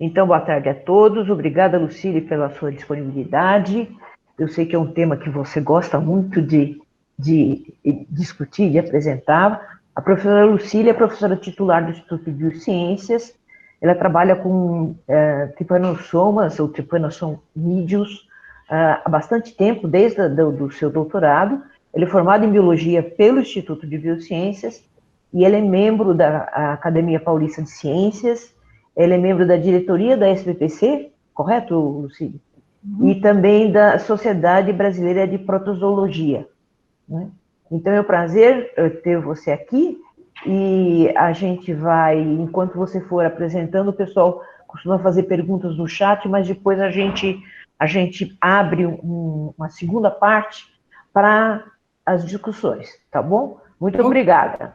Então, boa tarde a todos. Obrigada, Lucília, pela sua disponibilidade. Eu sei que é um tema que você gosta muito de discutir, de apresentar. A professora Lucília é professora titular do Instituto de Biociências. Ela trabalha com tripanossomas ou tripanosomídeos há bastante tempo, desde o seu doutorado. Ele é formado em Biologia pelo Instituto de Biociências e ele é membro da Academia Paulista de Ciências. Ele é membro da diretoria da SBPC, correto, Lucília? E também da Sociedade Brasileira de Protozoologia. Né? Então, é um prazer ter você aqui e a gente vai, enquanto você for apresentando, o pessoal costuma fazer perguntas no chat, mas depois a gente abre uma segunda parte para as discussões, tá bom? Muito obrigada.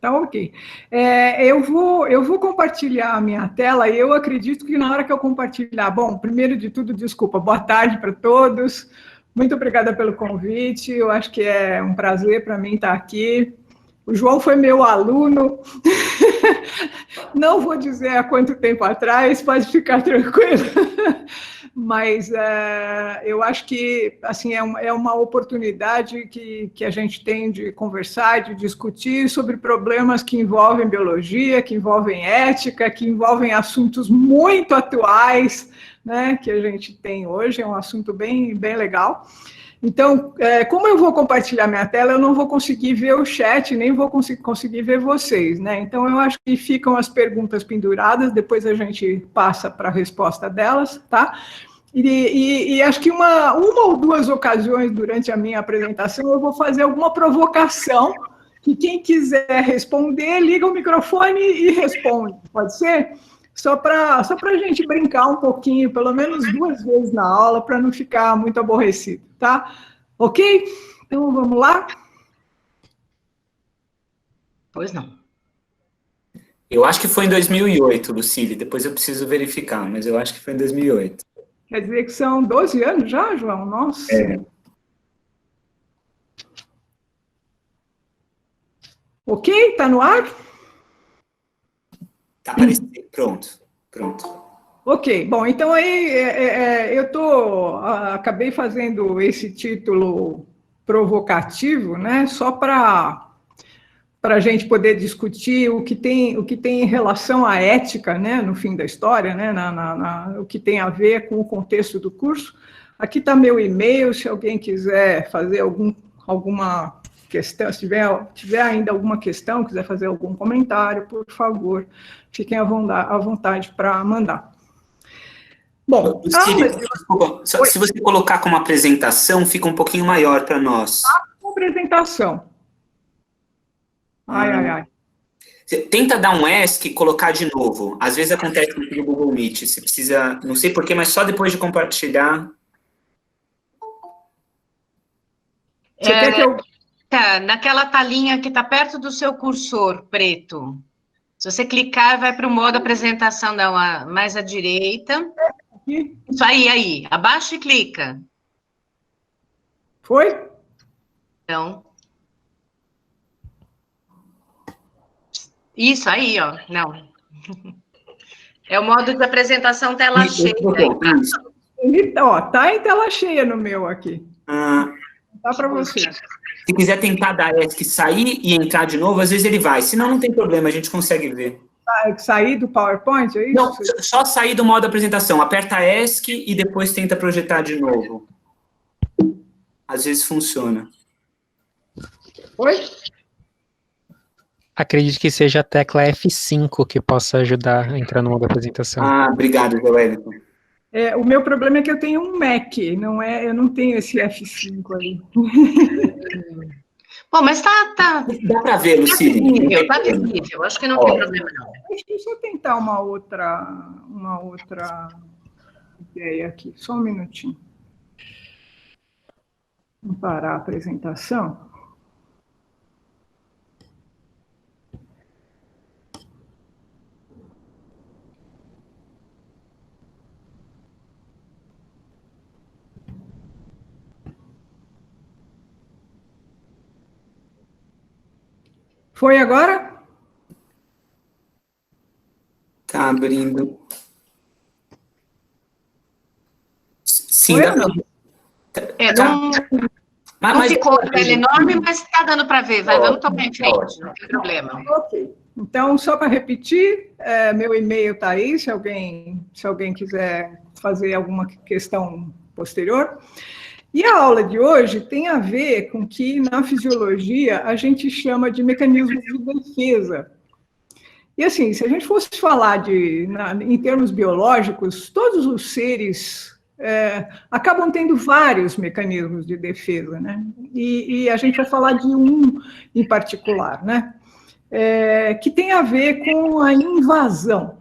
Tá ok. Eu vou compartilhar a minha tela e eu acredito que na hora que eu compartilhar... Bom, primeiro de tudo, desculpa, boa tarde para todos. Muito obrigada pelo convite. Eu acho que é um prazer para mim estar aqui. O João foi meu aluno. Não vou dizer há quanto tempo atrás, pode ficar tranquilo. Mas eu acho que assim, é uma oportunidade que a gente tem de conversar, de discutir sobre problemas que envolvem biologia, que envolvem ética, que envolvem assuntos muito atuais, né, que a gente tem hoje, é um assunto bem, bem legal. Então, como eu vou compartilhar minha tela, eu não vou conseguir ver o chat, nem vou conseguir ver vocês, né? Então, eu acho que ficam as perguntas penduradas, depois a gente passa para a resposta delas, tá? E acho que uma ou duas ocasiões durante a minha apresentação eu vou fazer alguma provocação, que quem quiser responder, liga o microfone e responde, pode ser? Só para a gente brincar um pouquinho, pelo menos 2 vezes na aula, para não ficar muito aborrecido, tá? Ok? Então, vamos lá? Pois não. Eu acho que foi em 2008, Lucília, depois eu preciso verificar, mas eu acho que foi em 2008. Quer dizer que são 12 anos já, João? Nossa! Ok? Está no ar? Está aparecendo. Pronto. Ok, bom, então aí acabei fazendo esse título provocativo, né, só para a gente poder discutir o que tem em relação à ética, né, no fim da história, né, o que tem a ver com o contexto do curso. Aqui está meu e-mail, se alguém quiser fazer alguma questão, se tiver ainda alguma questão, quiser fazer algum comentário, por favor, fiquem à vontade para mandar. Bom, Lucília, desculpa, se você colocar como apresentação, fica um pouquinho maior para nós. Apresentação. Ai. Tenta dar um ESC e colocar de novo. Às vezes acontece no Google Meet. Você precisa, não sei porquê, mas só depois de compartilhar. Você quer que eu... Tá, naquela talinha que está perto do seu cursor preto. Se você clicar, vai para o modo apresentação, mais à direita. Aqui? Isso aí. Abaixa e clica. Foi? Então. Isso aí, ó. Não. É o modo de apresentação tela cheia. Tá em tela cheia no meu aqui. Tá para você. Se quiser tentar dar ESC, sair e entrar de novo, às vezes ele vai. Senão não tem problema, a gente consegue ver. Sair do PowerPoint, é isso? Não, só sair do modo apresentação. Aperta ESC e depois tenta projetar de novo. Às vezes funciona. Oi? Acredito que seja a tecla F5 que possa ajudar a entrar no modo apresentação. Obrigado, Wellington. O meu problema é que eu tenho um Mac, eu não tenho esse F5 aí. Bom, mas tá. Dá para ver, Lucília. Tá visível, acho que não tem problema, não. Deixa eu tentar uma outra ideia aqui, só um minutinho. Vamos parar a apresentação. Foi agora? Tá abrindo. Sim, Foi dá ou não? Não ficou a tela enorme, mas está dando para ver. Vamos tocar em frente, não tem problema. Ok. Então, só para repetir, meu e-mail está aí, se alguém quiser fazer alguma questão posterior. E a aula de hoje tem a ver com que, na fisiologia, a gente chama de mecanismos de defesa. E, assim, se a gente fosse falar em termos biológicos, todos os seres acabam tendo vários mecanismos de defesa, né? E a gente vai falar de um em particular, né? Que tem a ver com a invasão.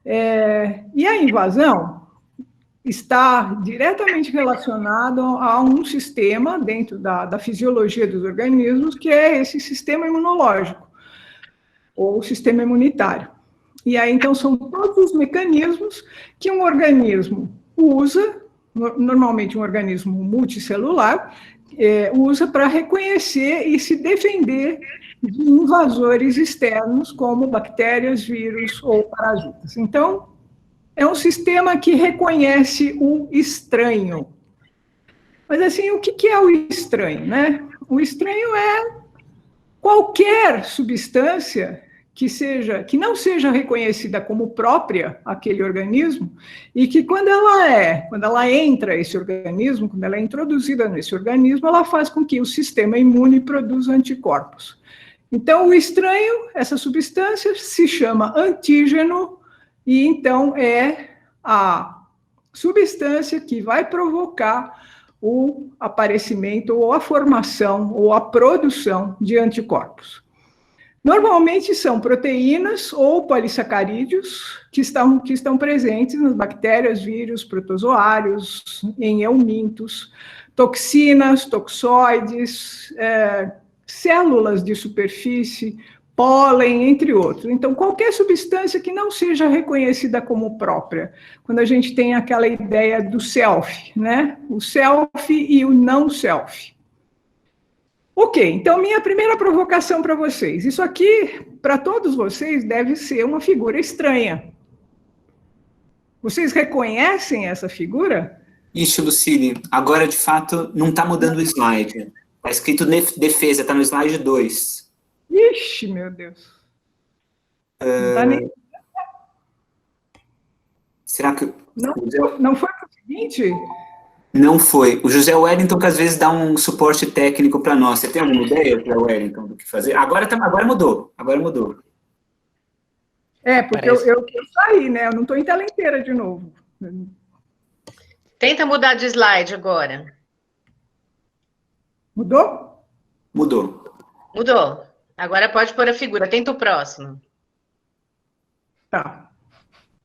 E a invasão está diretamente relacionado a um sistema dentro da fisiologia dos organismos, que é esse sistema imunológico, ou sistema imunitário. E aí, então, são todos os mecanismos que um organismo usa, normalmente um organismo multicelular, usa para reconhecer e se defender de invasores externos, como bactérias, vírus ou parasitas. Então, é um sistema que reconhece o estranho. Mas, assim, o que é o estranho, né? O estranho é qualquer substância que não seja reconhecida como própria aquele organismo, e que quando ela entra nesse organismo, quando ela é introduzida nesse organismo, ela faz com que o sistema imune produza anticorpos. Então, o estranho, essa substância, se chama antígeno, e então é a substância que vai provocar o aparecimento, ou a formação, ou a produção de anticorpos. Normalmente são proteínas ou polissacarídeos que estão presentes nas bactérias, vírus, protozoários, em eumintos, toxinas, toxoides, células de superfície, pólen, entre outros. Então, qualquer substância que não seja reconhecida como própria, quando a gente tem aquela ideia do self, né? O self e o não self. Ok, então minha primeira provocação para vocês. Isso aqui, para todos vocês, deve ser uma figura estranha. Vocês reconhecem essa figura? Ixi, Lucília, agora de fato não está mudando o slide. Está escrito defesa, está no slide 2. Ixi, meu Deus. Não tá nem... Será que... Não foi o seguinte? Não foi. O José Wellington, que às vezes dá um suporte técnico para nós. Você tem alguma ideia, José Wellington, do que fazer? Agora mudou. Agora mudou. Porque eu saí, né? Eu não estou em tela inteira de novo. Tenta mudar de slide agora. Mudou? Mudou. Agora pode pôr a figura. Tenta o próximo. Tá.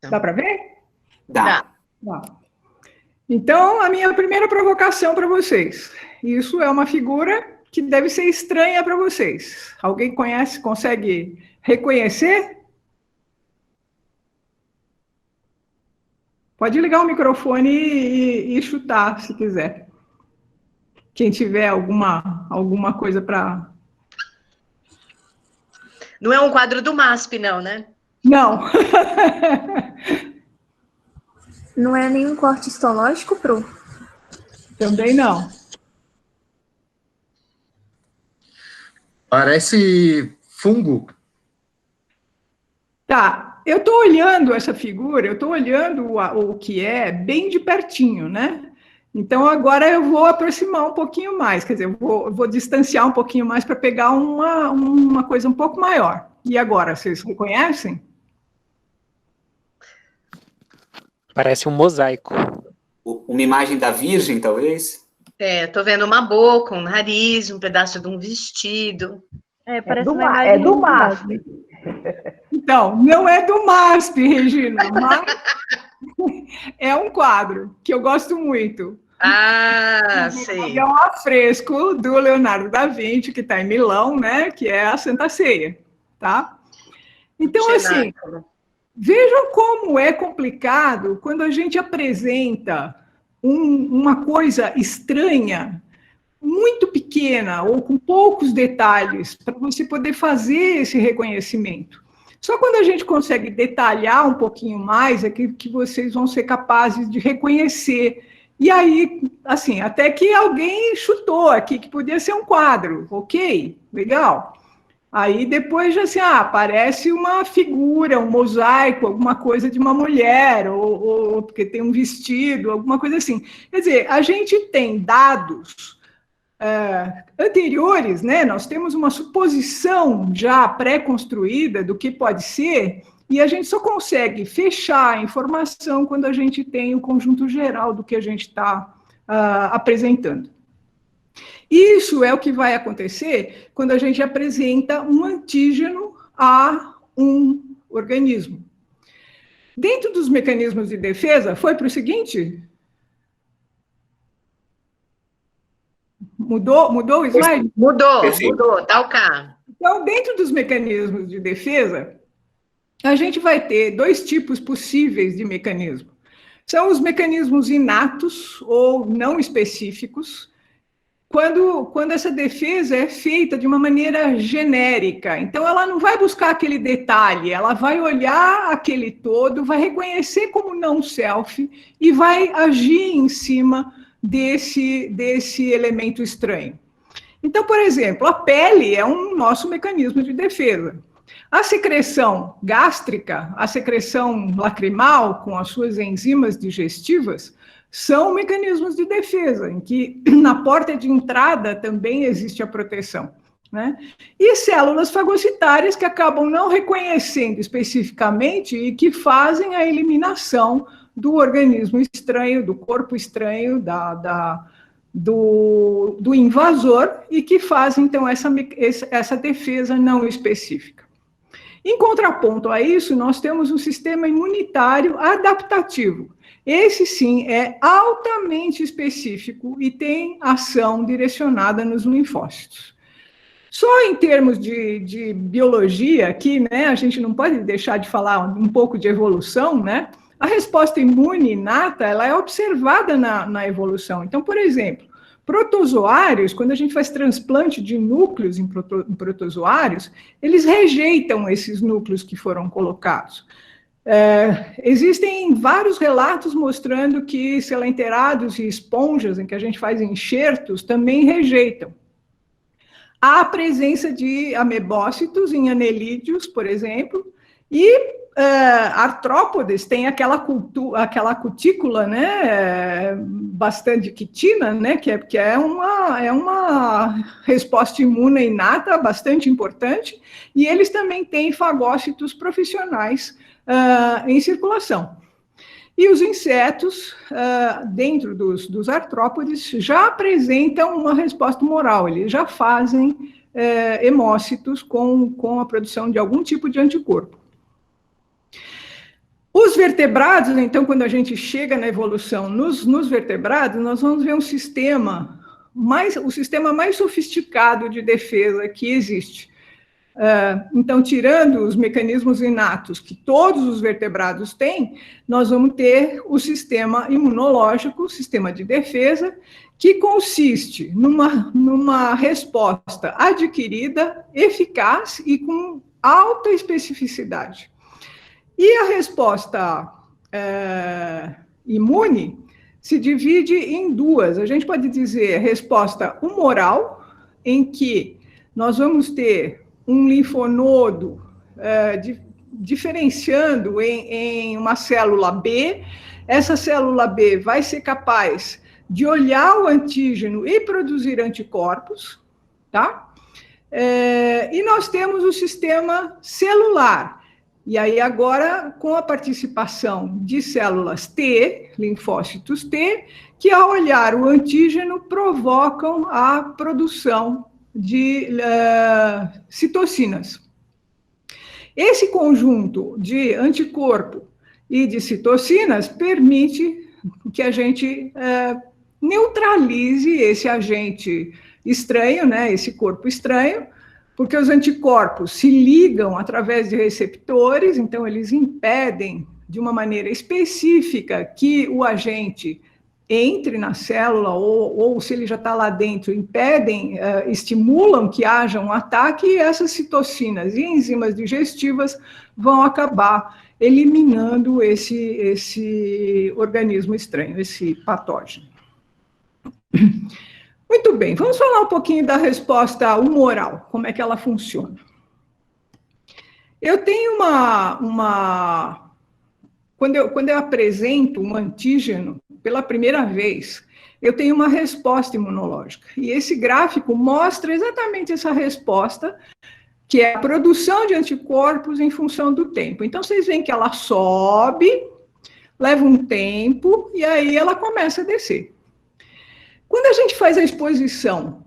Dá para ver? Dá. Então, a minha primeira provocação para vocês. Isso é uma figura que deve ser estranha para vocês. Alguém consegue reconhecer? Pode ligar o microfone e chutar, se quiser. Quem tiver alguma coisa para... Não é um quadro do MASP, não, né? Não. Não é nenhum corte histológico, Pro? Também não. Parece fungo. Tá, eu estou olhando essa figura, eu estou olhando o que é bem de pertinho, né? Então, agora eu vou aproximar um pouquinho mais, quer dizer, eu vou distanciar um pouquinho mais para pegar uma coisa um pouco maior. E agora, vocês reconhecem? Parece um mosaico. Uma imagem da Virgem, talvez? Estou vendo uma boca, um nariz, um pedaço de um vestido. Parece é do MASP. Então, não é do MASP, Regina, mas é um quadro que eu gosto muito. Sei. É um afresco do Leonardo da Vinci, que está em Milão, né? Que é a Santa Ceia, tá? Então, assim, vejam como é complicado quando a gente apresenta uma coisa estranha, muito pequena ou com poucos detalhes, para você poder fazer esse reconhecimento. Só quando a gente consegue detalhar um pouquinho mais é que vocês vão ser capazes de reconhecer E aí, assim, até que alguém chutou aqui que podia ser um quadro, ok, legal. Aí depois já assim, parece uma figura, um mosaico, alguma coisa de uma mulher, ou porque tem um vestido, alguma coisa assim. Quer dizer, a gente tem dados anteriores, né? Nós temos uma suposição já pré-construída do que pode ser, e a gente só consegue fechar a informação quando a gente tem o conjunto geral do que a gente está apresentando. Isso é o que vai acontecer quando a gente apresenta um antígeno a um organismo. Dentro dos mecanismos de defesa, foi para o seguinte? Mudou o slide? Mudou, Perfeito. mudou, tá o cá. Então, dentro dos mecanismos de defesa, a gente vai ter dois tipos possíveis de mecanismo. São os mecanismos inatos ou não específicos, quando essa defesa é feita de uma maneira genérica. Então, ela não vai buscar aquele detalhe, ela vai olhar aquele todo, vai reconhecer como não self e vai agir em cima desse elemento estranho. Então, por exemplo, a pele é um nosso mecanismo de defesa. A secreção gástrica, a secreção lacrimal, com as suas enzimas digestivas, são mecanismos de defesa, em que na porta de entrada também existe a proteção, né? E células fagocitárias que acabam não reconhecendo especificamente e que fazem a eliminação do organismo estranho, do corpo estranho, do invasor, e que fazem, então, essa defesa não específica. Em contraponto a isso, nós temos um sistema imunitário adaptativo. Esse, sim, é altamente específico e tem ação direcionada nos linfócitos. Só em termos de biologia aqui, né, a gente não pode deixar de falar um pouco de evolução, né? A resposta imune inata, ela é observada na evolução. Então, por exemplo, protozoários, quando a gente faz transplante de núcleos em protozoários, eles rejeitam esses núcleos que foram colocados. Existem vários relatos mostrando que selenterados e esponjas, em que a gente faz enxertos, também rejeitam. Há a presença de amebócitos em anelídeos, por exemplo, e artrópodes tem aquela cutícula, né, bastante quitina, né, que é uma resposta imune inata bastante importante, e eles também têm fagócitos profissionais em circulação. E os insetos, dentro dos artrópodes, já apresentam uma resposta humoral, eles já fazem hemócitos com a produção de algum tipo de anticorpo. Os vertebrados, então, quando a gente chega na evolução nos vertebrados, nós vamos ver o sistema mais sofisticado de defesa que existe. Então, tirando os mecanismos inatos que todos os vertebrados têm, nós vamos ter o sistema imunológico, o sistema de defesa, que consiste numa resposta adquirida, eficaz e com alta especificidade. E a resposta imune se divide em duas. A gente pode dizer resposta humoral, em que nós vamos ter um linfonodo diferenciando em uma célula B. Essa célula B vai ser capaz de olhar o antígeno e produzir anticorpos, tá? E nós temos o sistema celular. E aí, agora, com a participação de células T, linfócitos T, que ao olhar o antígeno provocam a produção de citocinas. Esse conjunto de anticorpo e de citocinas permite que a gente neutralize esse agente estranho, né, esse corpo estranho, porque os anticorpos se ligam através de receptores, então eles impedem de uma maneira específica que o agente entre na célula, ou se ele já está lá dentro, estimulam que haja um ataque, e essas citocinas e enzimas digestivas vão acabar eliminando esse organismo estranho, esse patógeno. Muito bem, vamos falar um pouquinho da resposta humoral, como é que ela funciona. Eu tenho quando eu apresento um antígeno pela primeira vez, eu tenho uma resposta imunológica. E esse gráfico mostra exatamente essa resposta, que é a produção de anticorpos em função do tempo. Então, vocês veem que ela sobe, leva um tempo, e aí ela começa a descer. Quando a gente faz a exposição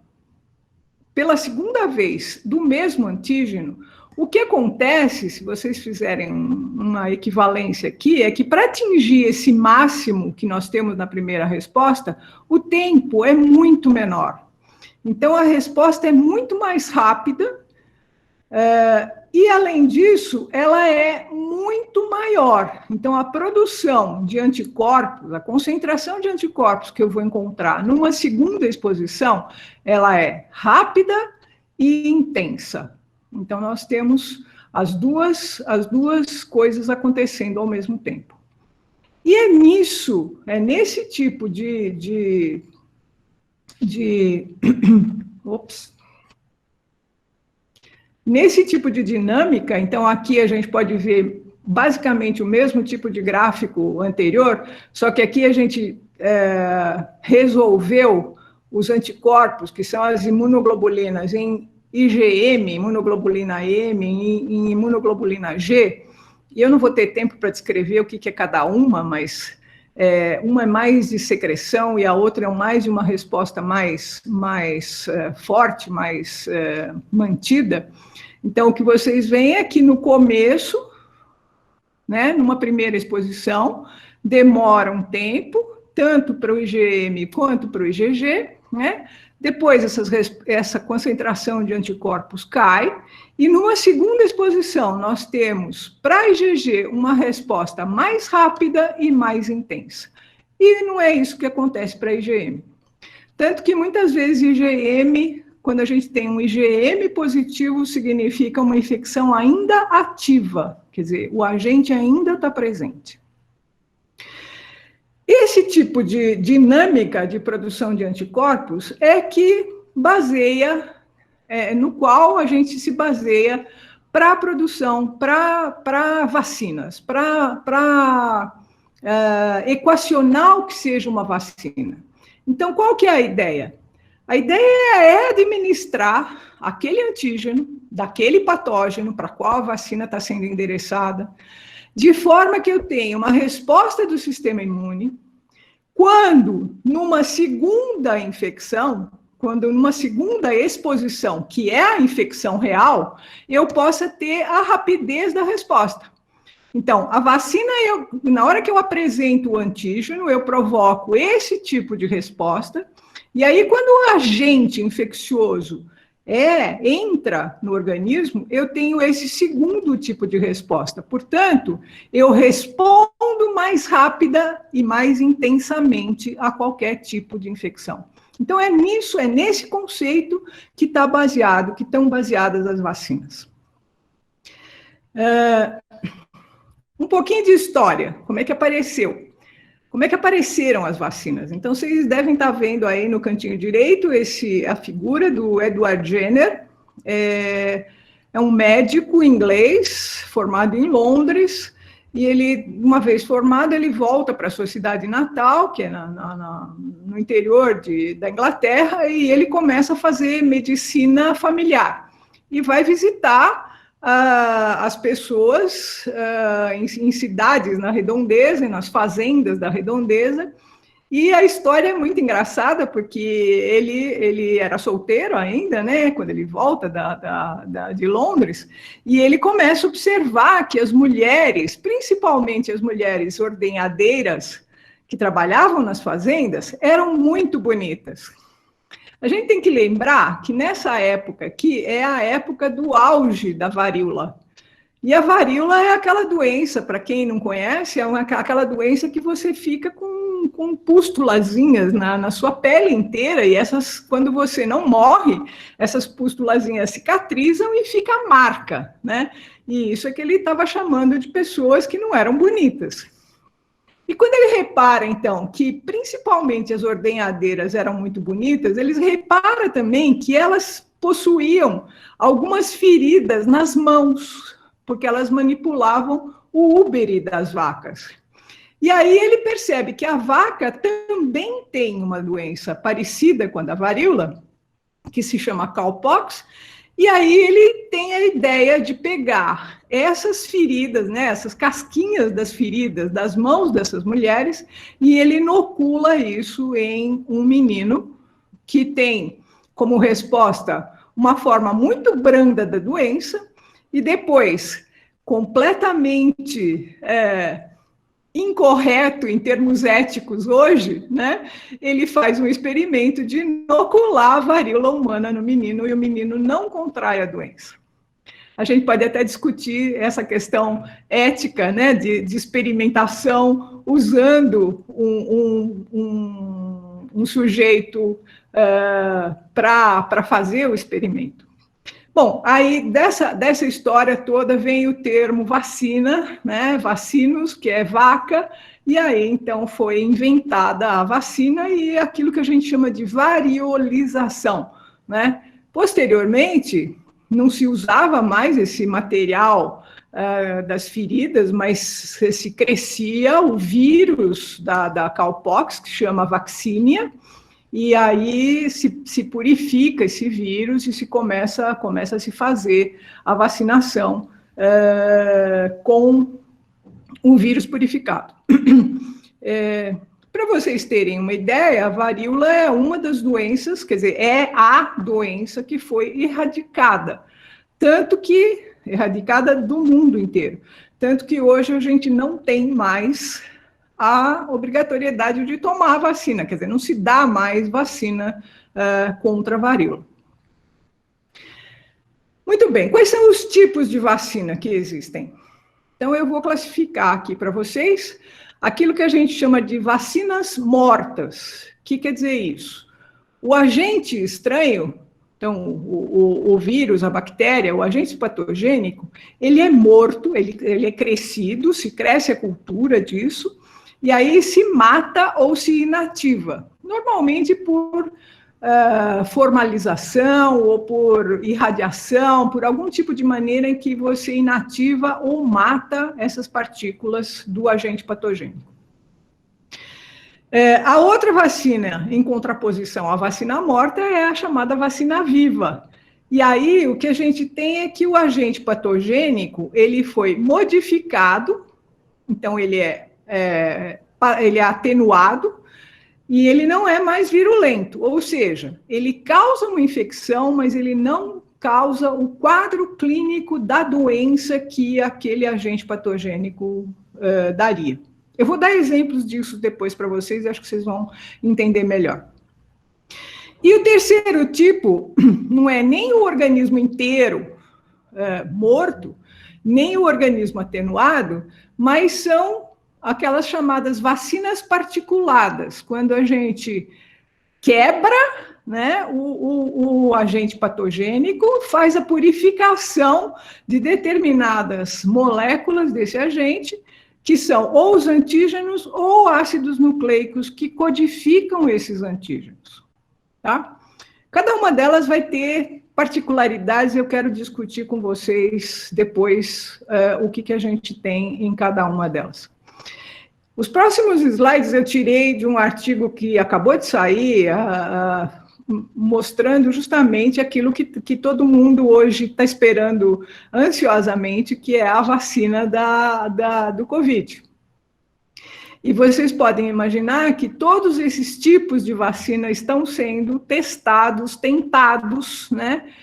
pela segunda vez do mesmo antígeno, o que acontece, se vocês fizerem uma equivalência aqui, é que para atingir esse máximo que nós temos na primeira resposta, o tempo é muito menor. Então, a resposta é muito mais rápida, e, além disso, ela é muito maior. Então, a produção de anticorpos, a concentração de anticorpos que eu vou encontrar numa segunda exposição, ela é rápida e intensa. Então, nós temos as duas coisas acontecendo ao mesmo tempo. E é nesse tipo nesse tipo de dinâmica, então aqui a gente pode ver basicamente o mesmo tipo de gráfico anterior, só que aqui a gente resolveu os anticorpos, que são as imunoglobulinas, em IgM, imunoglobulina M, em imunoglobulina G, e eu não vou ter tempo para descrever o que é cada uma, mas uma é mais de secreção e a outra é mais de uma resposta mais forte, mais mantida. Então, o que vocês veem é que no começo, né, numa primeira exposição, demora um tempo, tanto para o IgM quanto para o IgG, né? Depois, essa concentração de anticorpos cai, e numa segunda exposição, nós temos, para IgG, uma resposta mais rápida e mais intensa. E não é isso que acontece para IgM. Tanto que, muitas vezes, IgM, quando a gente tem um IgM positivo, significa uma infecção ainda ativa, quer dizer, o agente ainda está presente. Esse tipo de dinâmica de produção de anticorpos é que no qual a gente se baseia para a produção, para vacinas, para equacionar o que seja uma vacina. Então, qual que é a ideia? A ideia é administrar aquele antígeno, daquele patógeno para qual a vacina está sendo endereçada, de forma que eu tenha uma resposta do sistema imune, quando numa segunda infecção, quando numa segunda exposição, que é a infecção real, eu possa ter a rapidez da resposta. Então, a vacina, na hora que eu apresento o antígeno, eu provoco esse tipo de resposta, e aí quando o agente infeccioso entra no organismo, eu tenho esse segundo tipo de resposta. Portanto, eu respondo mais rápida e mais intensamente a qualquer tipo de infecção. Então, é nesse conceito que estão baseadas as vacinas. Um pouquinho de história, como é que apareceu? Como é que apareceram as vacinas? Então, vocês devem estar vendo aí no cantinho direito a figura do Edward Jenner. É um médico inglês, formado em Londres, e ele, uma vez formado, ele volta para a sua cidade natal, que é no interior da Inglaterra, e ele começa a fazer medicina familiar. E vai visitar as pessoas em cidades na redondeza, nas fazendas da redondeza, e a história é muito engraçada, porque ele era solteiro ainda, né, quando ele volta de Londres, e ele começa a observar que as mulheres, principalmente as mulheres ordenhadeiras, que trabalhavam nas fazendas, eram muito bonitas. A gente tem que lembrar que nessa época aqui é a época do auge da varíola. E a varíola é aquela doença, para quem não conhece, aquela doença que você fica com pústulazinhas na sua pele inteira, e quando você não morre, essas pústulazinhas cicatrizam e fica a marca, né? E isso é que ele estava chamando de pessoas que não eram bonitas. E quando ele repara, então, que principalmente as ordenhadeiras eram muito bonitas, eles reparam também que elas possuíam algumas feridas nas mãos, porque elas manipulavam o úbere das vacas. E aí ele percebe que a vaca também tem uma doença parecida com a da varíola, que se chama cowpox, e aí ele tem a ideia de pegar essas feridas, né, essas casquinhas das feridas das mãos dessas mulheres, e ele inocula isso em um menino que tem como resposta uma forma muito branda da doença, e depois, completamente incorreto em termos éticos hoje, né, ele faz um experimento de inocular a varíola humana no menino e o menino não contrai a doença. A gente pode até discutir essa questão ética, né, de experimentação usando um sujeito para fazer o experimento. Bom, aí dessa história toda vem o termo vacina, né? Vacinos, que é vaca, e aí então foi inventada a vacina e aquilo que a gente chama de variolização, né? Posteriormente, não se usava mais esse material das feridas, mas se crescia o vírus da cowpox, que chama vaccinia, e aí se purifica esse vírus e se começa a se fazer a vacinação com um vírus purificado. Para vocês terem uma ideia, a varíola é uma das doenças, quer dizer, é a doença que foi erradicada, erradicada do mundo inteiro, tanto que hoje a gente não tem mais a obrigatoriedade de tomar a vacina, quer dizer, não se dá mais vacina contra a varíola. Muito bem, quais são os tipos de vacina que existem? Então, eu vou classificar aqui para vocês aquilo que a gente chama de vacinas mortas. O que quer dizer isso? O agente estranho, então, o vírus, a bactéria, o agente patogênico, ele é morto, ele é crescido, se cresce a cultura disso, e aí se mata ou se inativa, normalmente por formalização ou por irradiação, por algum tipo de maneira em que você inativa ou mata essas partículas do agente patogênico. A outra vacina, em contraposição à vacina morta, é a chamada vacina viva. E aí o que a gente tem é que o agente patogênico ele foi modificado, então ele é atenuado, e ele não é mais virulento, ou seja, ele causa uma infecção, mas ele não causa o quadro clínico da doença que aquele agente patogênico daria. Eu vou dar exemplos disso depois para vocês, acho que vocês vão entender melhor. E o terceiro tipo não é nem o organismo inteiro morto, nem o organismo atenuado, mas são aquelas chamadas vacinas particuladas, quando a gente quebra, né, o agente patogênico, faz a purificação de determinadas moléculas desse agente, que são ou os antígenos ou ácidos nucleicos que codificam esses antígenos. Tá? Cada uma delas vai ter particularidades, eu quero discutir com vocês depois o que a gente tem em cada uma delas. Os próximos slides eu tirei de um artigo que acabou de sair, mostrando justamente aquilo que todo mundo hoje está esperando ansiosamente, que é a vacina do Covid. E vocês podem imaginar que todos esses tipos de vacina estão sendo testados, tentados, né,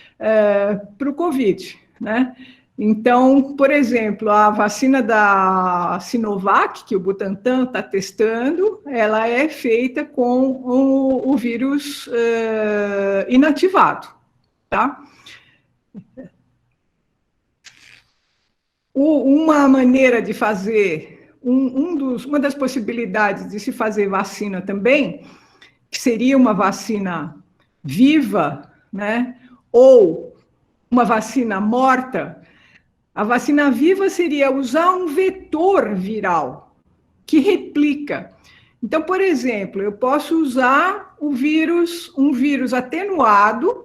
para o Covid, né? Então, por exemplo, a vacina da Sinovac, que o Butantan está testando, ela é feita com o vírus inativado, tá? Uma maneira de fazer, uma das possibilidades de se fazer vacina também, que seria uma vacina viva, né, ou uma vacina morta. A vacina viva seria usar um vetor viral, que replica. Então, por exemplo, eu posso usar um vírus atenuado,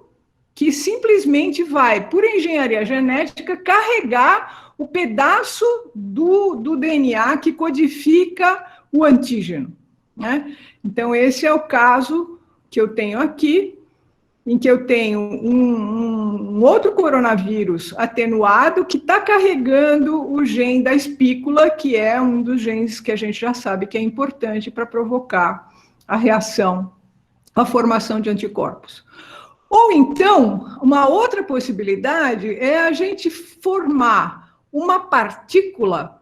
que simplesmente vai, por engenharia genética, carregar o pedaço do DNA que codifica o antígeno, né? Então, esse é o caso que eu tenho aqui, em que eu tenho um outro coronavírus atenuado que está carregando o gene da espícula, que é um dos genes que a gente já sabe que é importante para provocar a reação, a formação de anticorpos. Ou então, uma outra possibilidade é a gente formar uma partícula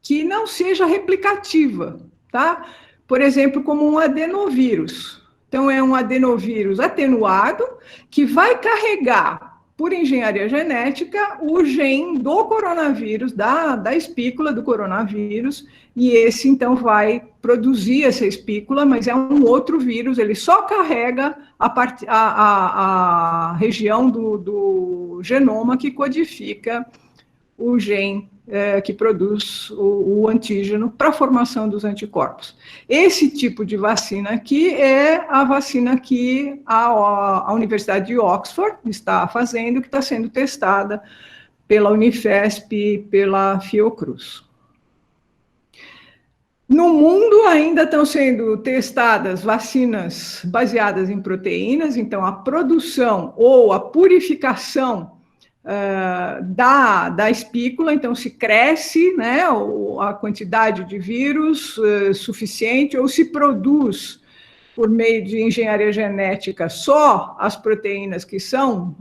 que não seja replicativa, tá? Por exemplo, como um adenovírus. Então, é um adenovírus atenuado que vai carregar, por engenharia genética, o gene do coronavírus, da espícula do coronavírus, e esse, então, vai produzir essa espícula, mas é um outro vírus, ele só carrega a região do genoma que codifica o gene que produz o antígeno para a formação dos anticorpos. Esse tipo de vacina aqui é a vacina que a Universidade de Oxford está fazendo, que está sendo testada pela Unifesp e pela Fiocruz. No mundo ainda estão sendo testadas vacinas baseadas em proteínas, então a produção ou a purificação da espícula, então se cresce, né, a quantidade de vírus suficiente, ou se produz por meio de engenharia genética só as proteínas que são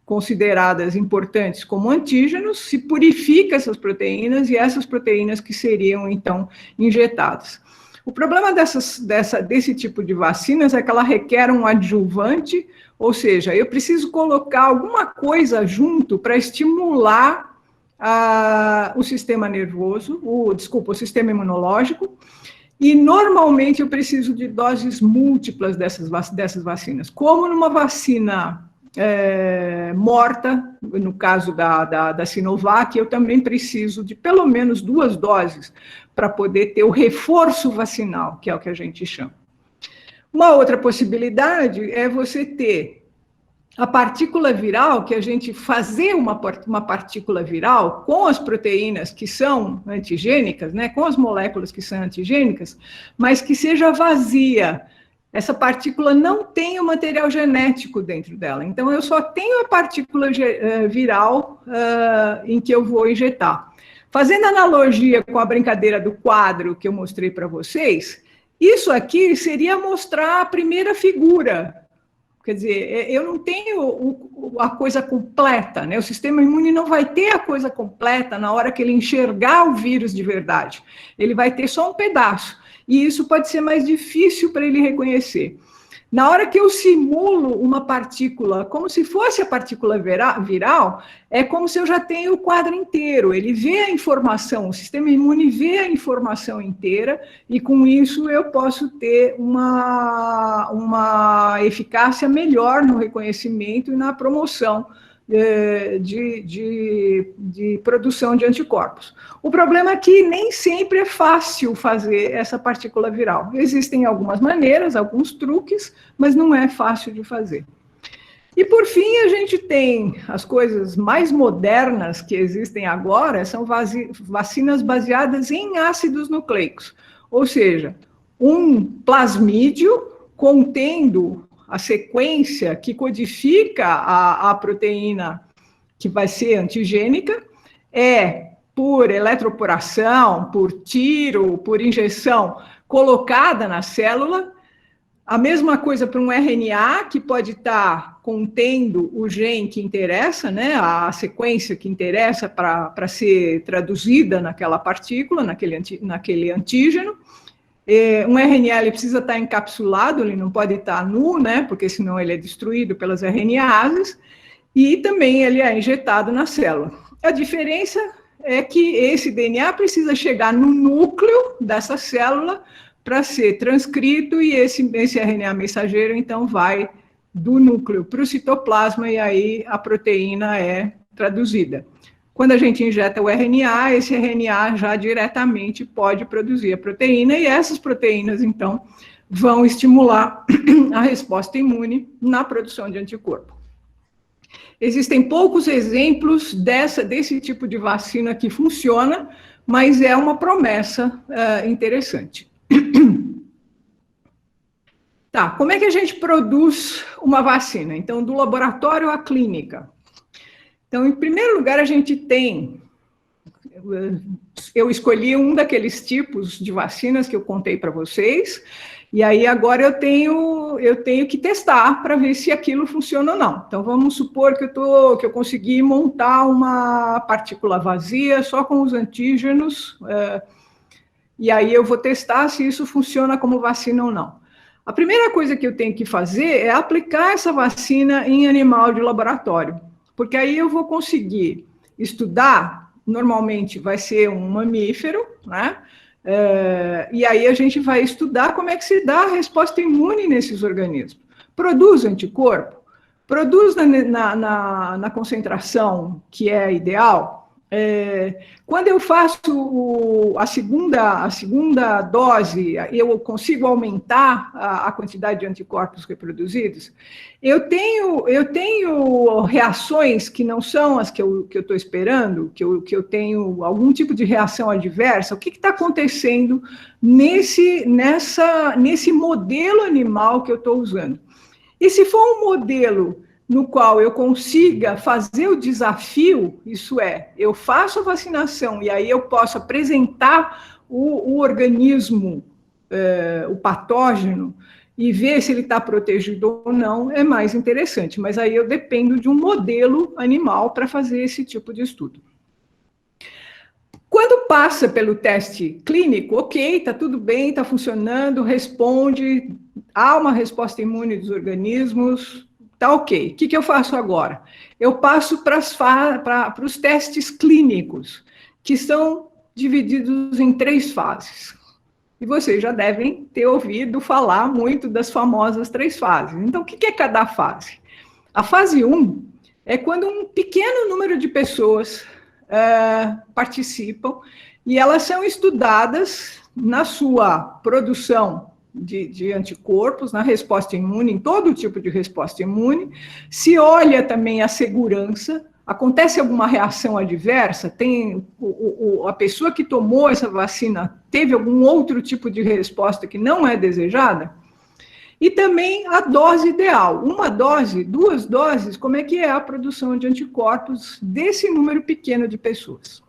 consideradas importantes como antígenos, se purifica essas proteínas e essas proteínas que seriam, então, injetadas. O problema desse tipo de vacinas é que ela requer um adjuvante, ou seja, eu preciso colocar alguma coisa junto para estimular o sistema nervoso, o sistema imunológico, e normalmente eu preciso de doses múltiplas dessas vacinas. Como numa vacina morta, no caso da Sinovac, eu também preciso de pelo menos 2 doses para poder ter o reforço vacinal, que é o que a gente chama. Uma outra possibilidade é você ter a partícula viral, que a gente fazer uma partícula viral com as proteínas que são antigênicas, né, com as moléculas que são antigênicas, mas que seja vazia. Essa partícula não tem o material genético dentro dela. Então, eu só tenho a partícula viral em que eu vou injetar. Fazendo analogia com a brincadeira do quadro que eu mostrei para vocês, isso aqui seria mostrar a primeira figura. Quer dizer, eu não tenho a coisa completa, né? O sistema imune não vai ter a coisa completa na hora que ele enxergar o vírus de verdade. Ele vai ter só um pedaço. E isso pode ser mais difícil para ele reconhecer. Na hora que eu simulo uma partícula, como se fosse a partícula viral, é como se eu já tenho o quadro inteiro. Ele vê a informação, o sistema imune vê a informação inteira, e com isso eu posso ter uma eficácia melhor no reconhecimento e na promoção de produção de anticorpos. O problema é que nem sempre é fácil fazer essa partícula viral. Existem algumas maneiras, alguns truques, mas não é fácil de fazer. E, por fim, a gente tem as coisas mais modernas que existem agora, são vacinas baseadas em ácidos nucleicos, ou seja, um plasmídio contendo a sequência que codifica a proteína que vai ser antigênica, por eletroporação, por tiro, por injeção, colocada na célula. A mesma coisa para um RNA, que pode estar contendo o gene que interessa, né, a sequência que interessa para ser traduzida naquela partícula, naquele antígeno. Um RNA ele precisa estar encapsulado, ele não pode estar nu, né, porque senão ele é destruído pelas RNases, e também ele é injetado na célula. A diferença é que esse DNA precisa chegar no núcleo dessa célula para ser transcrito, e esse RNA mensageiro, então, vai do núcleo para o citoplasma, e aí a proteína é traduzida. Quando a gente injeta o RNA, esse RNA já diretamente pode produzir a proteína, e essas proteínas, então, vão estimular a resposta imune na produção de anticorpo. Existem poucos exemplos desse tipo de vacina que funciona, mas é uma promessa interessante. Tá, como é que a gente produz uma vacina? Então, do laboratório à clínica. Então, em primeiro lugar, a gente tem... Eu escolhi um daqueles tipos de vacinas que eu contei para vocês, e aí agora eu tenho que testar para ver se aquilo funciona ou não. Então, vamos supor que eu consegui montar uma partícula vazia só com os antígenos, e aí eu vou testar se isso funciona como vacina ou não. A primeira coisa que eu tenho que fazer é aplicar essa vacina em animal de laboratório, porque aí eu vou conseguir estudar, normalmente vai ser um mamífero, né? E aí a gente vai estudar como é que se dá a resposta imune nesses organismos. Produz anticorpo? Produz na concentração que é ideal? Quando eu faço a segunda dose, eu consigo aumentar a quantidade de anticorpos reproduzidos? Eu tenho reações que não são as que eu estou esperando, que eu tenho algum tipo de reação adversa. O que está acontecendo nesse modelo animal que eu estou usando? E se for um modelo no qual eu consiga fazer o desafio, isso é, eu faço a vacinação e aí eu posso apresentar o organismo, o patógeno, e ver se ele está protegido ou não, é mais interessante. Mas aí eu dependo de um modelo animal para fazer esse tipo de estudo. Quando passa pelo teste clínico, ok, está tudo bem, está funcionando, responde, há uma resposta imune dos organismos, tá ok. O que eu faço agora? Eu passo para os testes clínicos, que são divididos em 3 fases. E vocês já devem ter ouvido falar muito das famosas 3 fases. Então, o que é cada fase? A fase 1 é quando um pequeno número de pessoas participam e elas são estudadas na sua produção de anticorpos, na resposta imune, em todo tipo de resposta imune, se olha também a segurança, acontece alguma reação adversa, a pessoa que tomou essa vacina teve algum outro tipo de resposta que não é desejada, e também a dose ideal, 1 dose, 2 doses, como é que é a produção de anticorpos desse número pequeno de pessoas.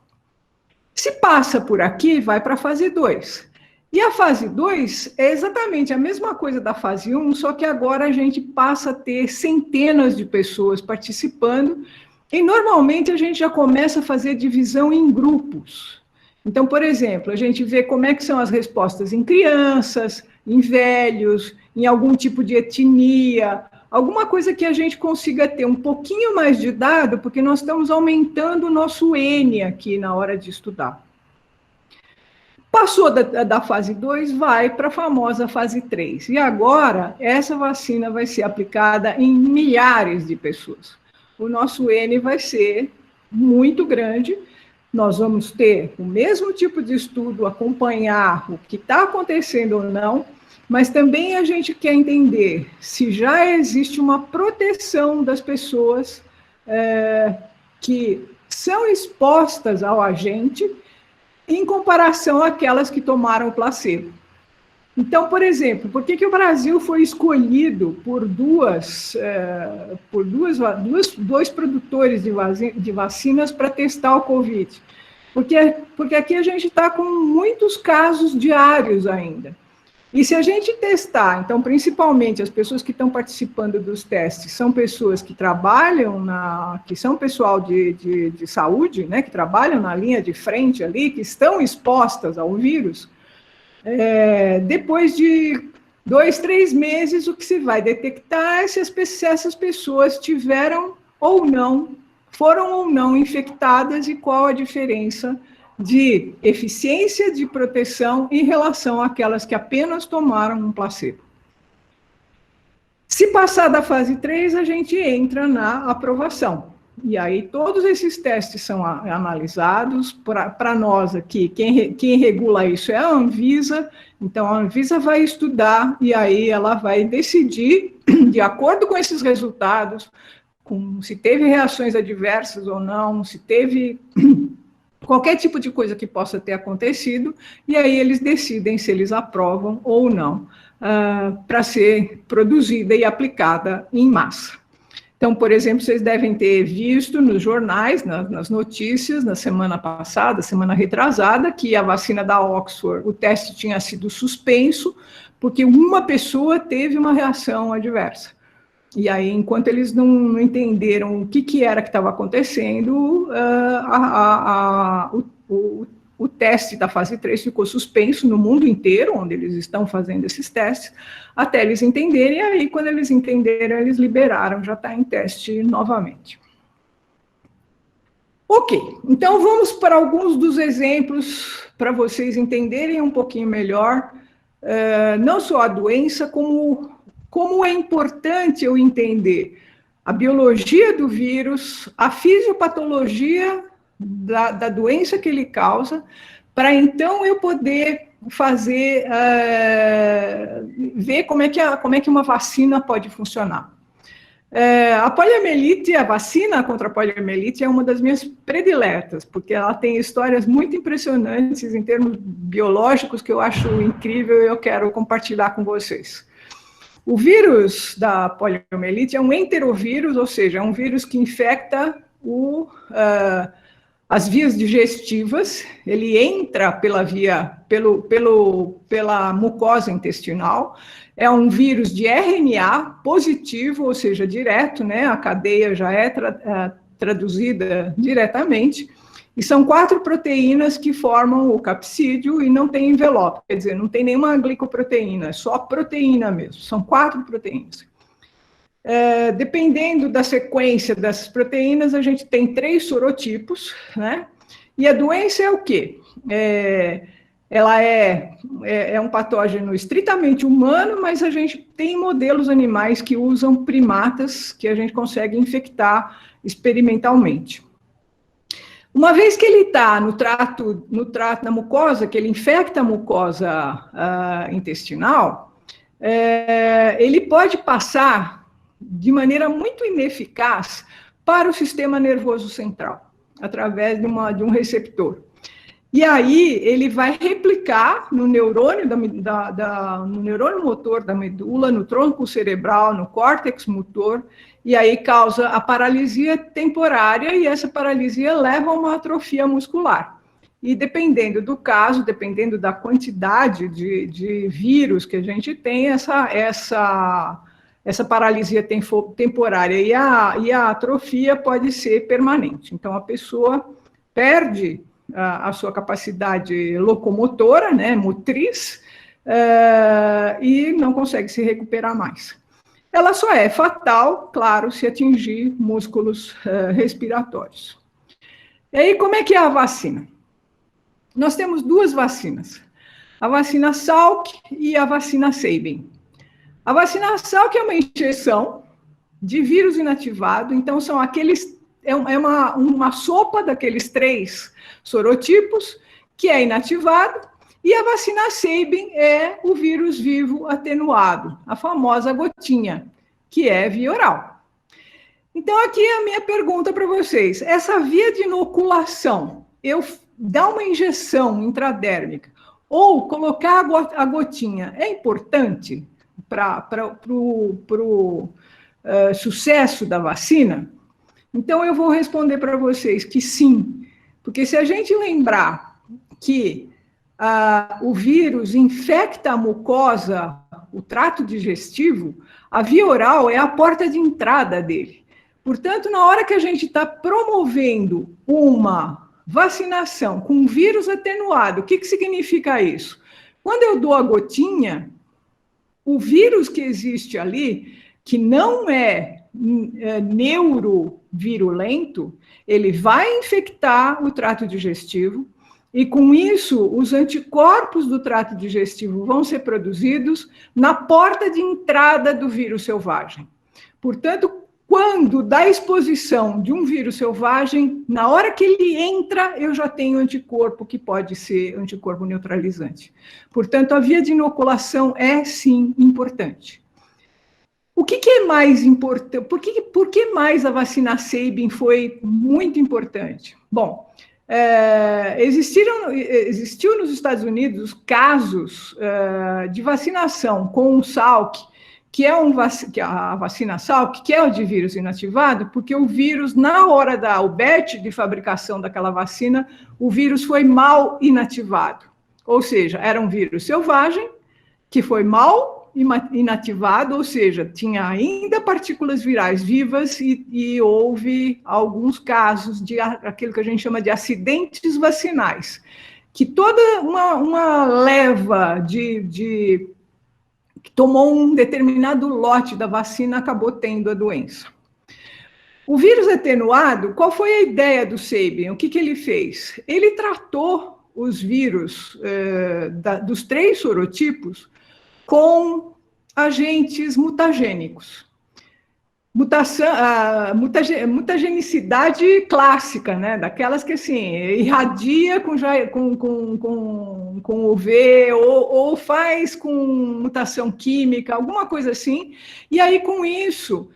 Se passa por aqui, vai para a fase 2. E a fase 2 é exatamente a mesma coisa da fase 1, só que agora a gente passa a ter centenas de pessoas participando, e normalmente a gente já começa a fazer divisão em grupos. Então, por exemplo, a gente vê como é que são as respostas em crianças, em velhos, em algum tipo de etnia, alguma coisa que a gente consiga ter um pouquinho mais de dado, porque nós estamos aumentando o nosso N aqui na hora de estudar. Passou da fase 2, vai para a famosa fase 3. E agora, essa vacina vai ser aplicada em milhares de pessoas. O nosso N vai ser muito grande, nós vamos ter o mesmo tipo de estudo, acompanhar o que está acontecendo ou não, mas também a gente quer entender se já existe uma proteção das pessoas que são expostas ao agente, em comparação àquelas que tomaram o placebo. Então, por exemplo, por que o Brasil foi escolhido por dois produtores de vacinas para testar o Covid? Porque aqui a gente está com muitos casos diários ainda. E se a gente testar, então, principalmente as pessoas que estão participando dos testes são pessoas que trabalham que são pessoal de saúde, né, que trabalham na linha de frente ali, que estão expostas ao vírus, depois de 2, 3 meses, o que se vai detectar é se essas pessoas foram ou não infectadas e qual a diferença de eficiência de proteção em relação àquelas que apenas tomaram um placebo. Se passar da fase 3, a gente entra na aprovação. E aí todos esses testes são analisados. Para nós aqui, quem regula isso é a Anvisa. Então, a Anvisa vai estudar e aí ela vai decidir, de acordo com esses resultados, se teve reações adversas ou não, se teve qualquer tipo de coisa que possa ter acontecido, e aí eles decidem se eles aprovam ou não para ser produzida e aplicada em massa. Então, por exemplo, vocês devem ter visto nos jornais, nas notícias, na semana passada, semana retrasada, que a vacina da Oxford, o teste tinha sido suspenso, porque uma pessoa teve uma reação adversa. E aí, enquanto eles não entenderam o que era que estava acontecendo, o teste da fase 3 ficou suspenso no mundo inteiro, onde eles estão fazendo esses testes, até eles entenderem, e aí, quando eles entenderam, eles liberaram, já está em teste novamente. Ok, então vamos para alguns dos exemplos, para vocês entenderem um pouquinho melhor, não só a doença, como é importante eu entender a biologia do vírus, a fisiopatologia da doença que ele causa, para então eu poder fazer, ver como é que uma vacina pode funcionar. A poliomielite, a vacina contra a poliomielite é uma das minhas prediletas, porque ela tem histórias muito impressionantes em termos biológicos que eu acho incrível e eu quero compartilhar com vocês. O vírus da poliomielite é um enterovírus, ou seja, é um vírus que infecta as vias digestivas, ele entra pela mucosa intestinal, é um vírus de RNA positivo, ou seja, direto, né? A cadeia já é traduzida diretamente, e são 4 proteínas que formam o capsídeo e não tem envelope, quer dizer, não tem nenhuma glicoproteína, é só proteína mesmo, são 4 proteínas. Dependendo da sequência dessas proteínas, a gente tem 3 sorotipos, né? E a doença é o quê? Ela é um patógeno estritamente humano, mas a gente tem modelos animais que usam primatas que a gente consegue infectar experimentalmente. Uma vez que ele está na mucosa, que ele infecta a mucosa intestinal, ele pode passar de maneira muito ineficaz para o sistema nervoso central, através de um receptor. E aí ele vai replicar no neurônio, no neurônio motor da medula, no tronco cerebral, no córtex motor, e aí causa a paralisia temporária, e essa paralisia leva a uma atrofia muscular. E dependendo do caso, dependendo da quantidade de vírus que a gente tem, essa paralisia temporária e a atrofia pode ser permanente. Então, a pessoa perde a sua capacidade locomotora, né, motriz, e não consegue se recuperar mais. Ela só é fatal, claro, se atingir músculos respiratórios. E aí, como é que é a vacina? Nós temos 2 vacinas, a vacina Salk e a vacina Sabin. A vacina Salk é uma injeção de vírus inativado, então são uma sopa daqueles 3 sorotipos que é inativado, e a vacina Sabin é o vírus vivo atenuado, a famosa gotinha, que é via oral. Então, aqui é a minha pergunta para vocês. Essa via de inoculação, eu dar uma injeção intradérmica ou colocar a gotinha, é importante para o sucesso da vacina? Então, eu vou responder para vocês que sim, porque se a gente lembrar que o vírus infecta a mucosa, o trato digestivo, a via oral é a porta de entrada dele. Portanto, na hora que a gente está promovendo uma vacinação com vírus atenuado, o que significa isso? Quando eu dou a gotinha, o vírus que existe ali, que não é neurovirulento, ele vai infectar o trato digestivo, e com isso, os anticorpos do trato digestivo vão ser produzidos na porta de entrada do vírus selvagem. Portanto, quando da exposição de um vírus selvagem, na hora que ele entra, eu já tenho anticorpo que pode ser anticorpo neutralizante. Portanto, a via de inoculação é, sim, importante. O que é mais importante? Por que mais a vacina Sabin foi muito importante? Bom, existiu nos Estados Unidos casos de vacinação com o Salk, que é a vacina Salk, que é o de vírus inativado, porque o vírus, na hora o batch de fabricação daquela vacina, o vírus foi mal inativado. Ou seja, era um vírus selvagem que foi mal inativado, ou seja, tinha ainda partículas virais vivas e houve alguns casos de aquilo que a gente chama de acidentes vacinais, que toda uma leva que tomou um determinado lote da vacina acabou tendo a doença. O vírus atenuado, qual foi a ideia do Sabin? O que ele fez? Ele tratou os vírus dos 3 sorotipos com agentes mutagênicos. Mutagenicidade clássica, né? Daquelas que, assim, irradia com UV ou faz com mutação química, alguma coisa assim, e aí, com isso,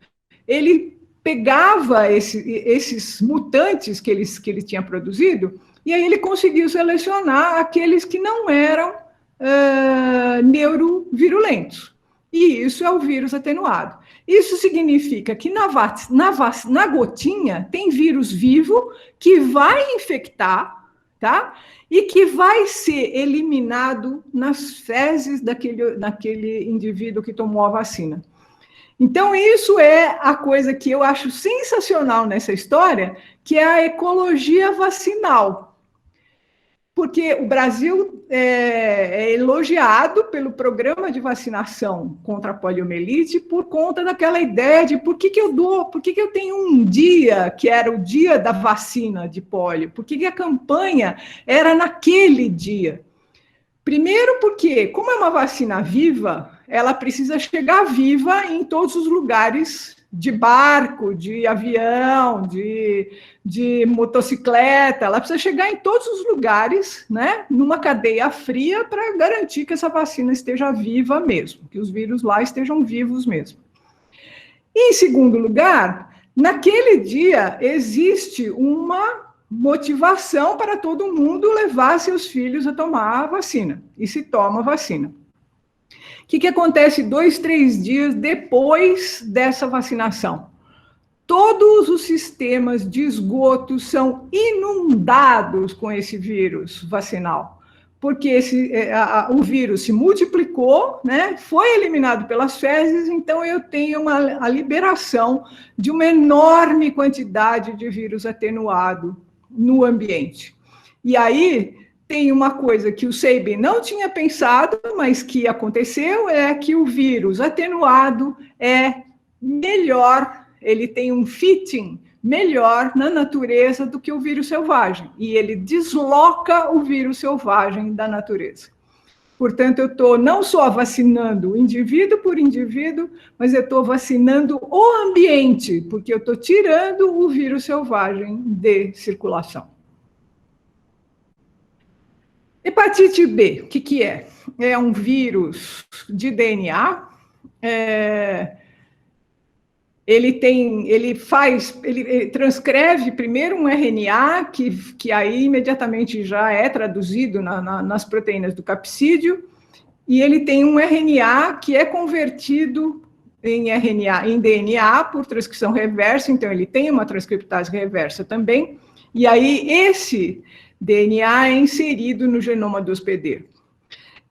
ele pegava esses mutantes que ele tinha produzido, e aí ele conseguiu selecionar aqueles que não eram neurovirulentos. E isso é o vírus atenuado. Isso significa que na gotinha tem vírus vivo que vai infectar, tá? E que vai ser eliminado nas fezes daquele indivíduo que tomou a vacina. Então, isso é a coisa que eu acho sensacional nessa história, que é a ecologia vacinal. Porque o Brasil é elogiado pelo programa de vacinação contra a poliomielite por conta daquela ideia de por que eu tenho um dia que era o dia da vacina de polio, por que a campanha era naquele dia. Primeiro porque, como é uma vacina viva, ela precisa chegar viva em todos os lugares, de barco, de avião, de motocicleta, ela precisa chegar em todos os lugares, né, numa cadeia fria, para garantir que essa vacina esteja viva mesmo, que os vírus lá estejam vivos mesmo. E, em segundo lugar, naquele dia existe uma motivação para todo mundo levar seus filhos a tomar a vacina, e se toma a vacina. O que acontece 2, 3 dias depois dessa vacinação? Todos os sistemas de esgoto são inundados com esse vírus vacinal, porque o vírus se multiplicou, né, foi eliminado pelas fezes, então eu tenho a liberação de uma enorme quantidade de vírus atenuado no ambiente. E aí tem uma coisa que o Sabin não tinha pensado, mas que aconteceu, é que o vírus atenuado é melhor, ele tem um fitting melhor na natureza do que o vírus selvagem, e ele desloca o vírus selvagem da natureza. Portanto, eu estou não só vacinando indivíduo por indivíduo, mas eu estou vacinando o ambiente, porque eu estou tirando o vírus selvagem de circulação. Hepatite B, o que é? É um vírus de DNA, ele transcreve primeiro um RNA, que aí imediatamente já é traduzido nas proteínas do capsídeo, e ele tem um RNA que é convertido em DNA por transcrição reversa, então ele tem uma transcriptase reversa também, e aí esse DNA é inserido no genoma do hospedeiro.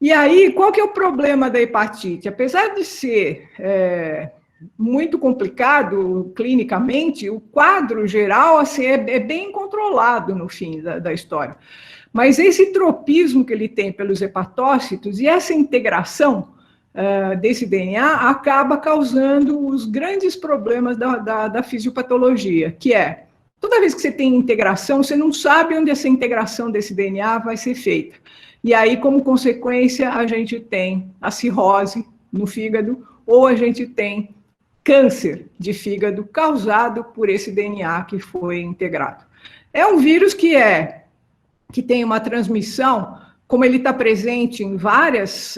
E aí, qual que é o problema da hepatite? Apesar de ser muito complicado clinicamente, o quadro geral assim, é bem controlado no fim da história. Mas esse tropismo que ele tem pelos hepatócitos e essa integração desse DNA acaba causando os grandes problemas da fisiopatologia, que é, toda vez que você tem integração, você não sabe onde essa integração desse DNA vai ser feita. E aí, como consequência, a gente tem a cirrose no fígado, ou a gente tem câncer de fígado causado por esse DNA que foi integrado. É um vírus que tem uma transmissão, como ele está presente em vários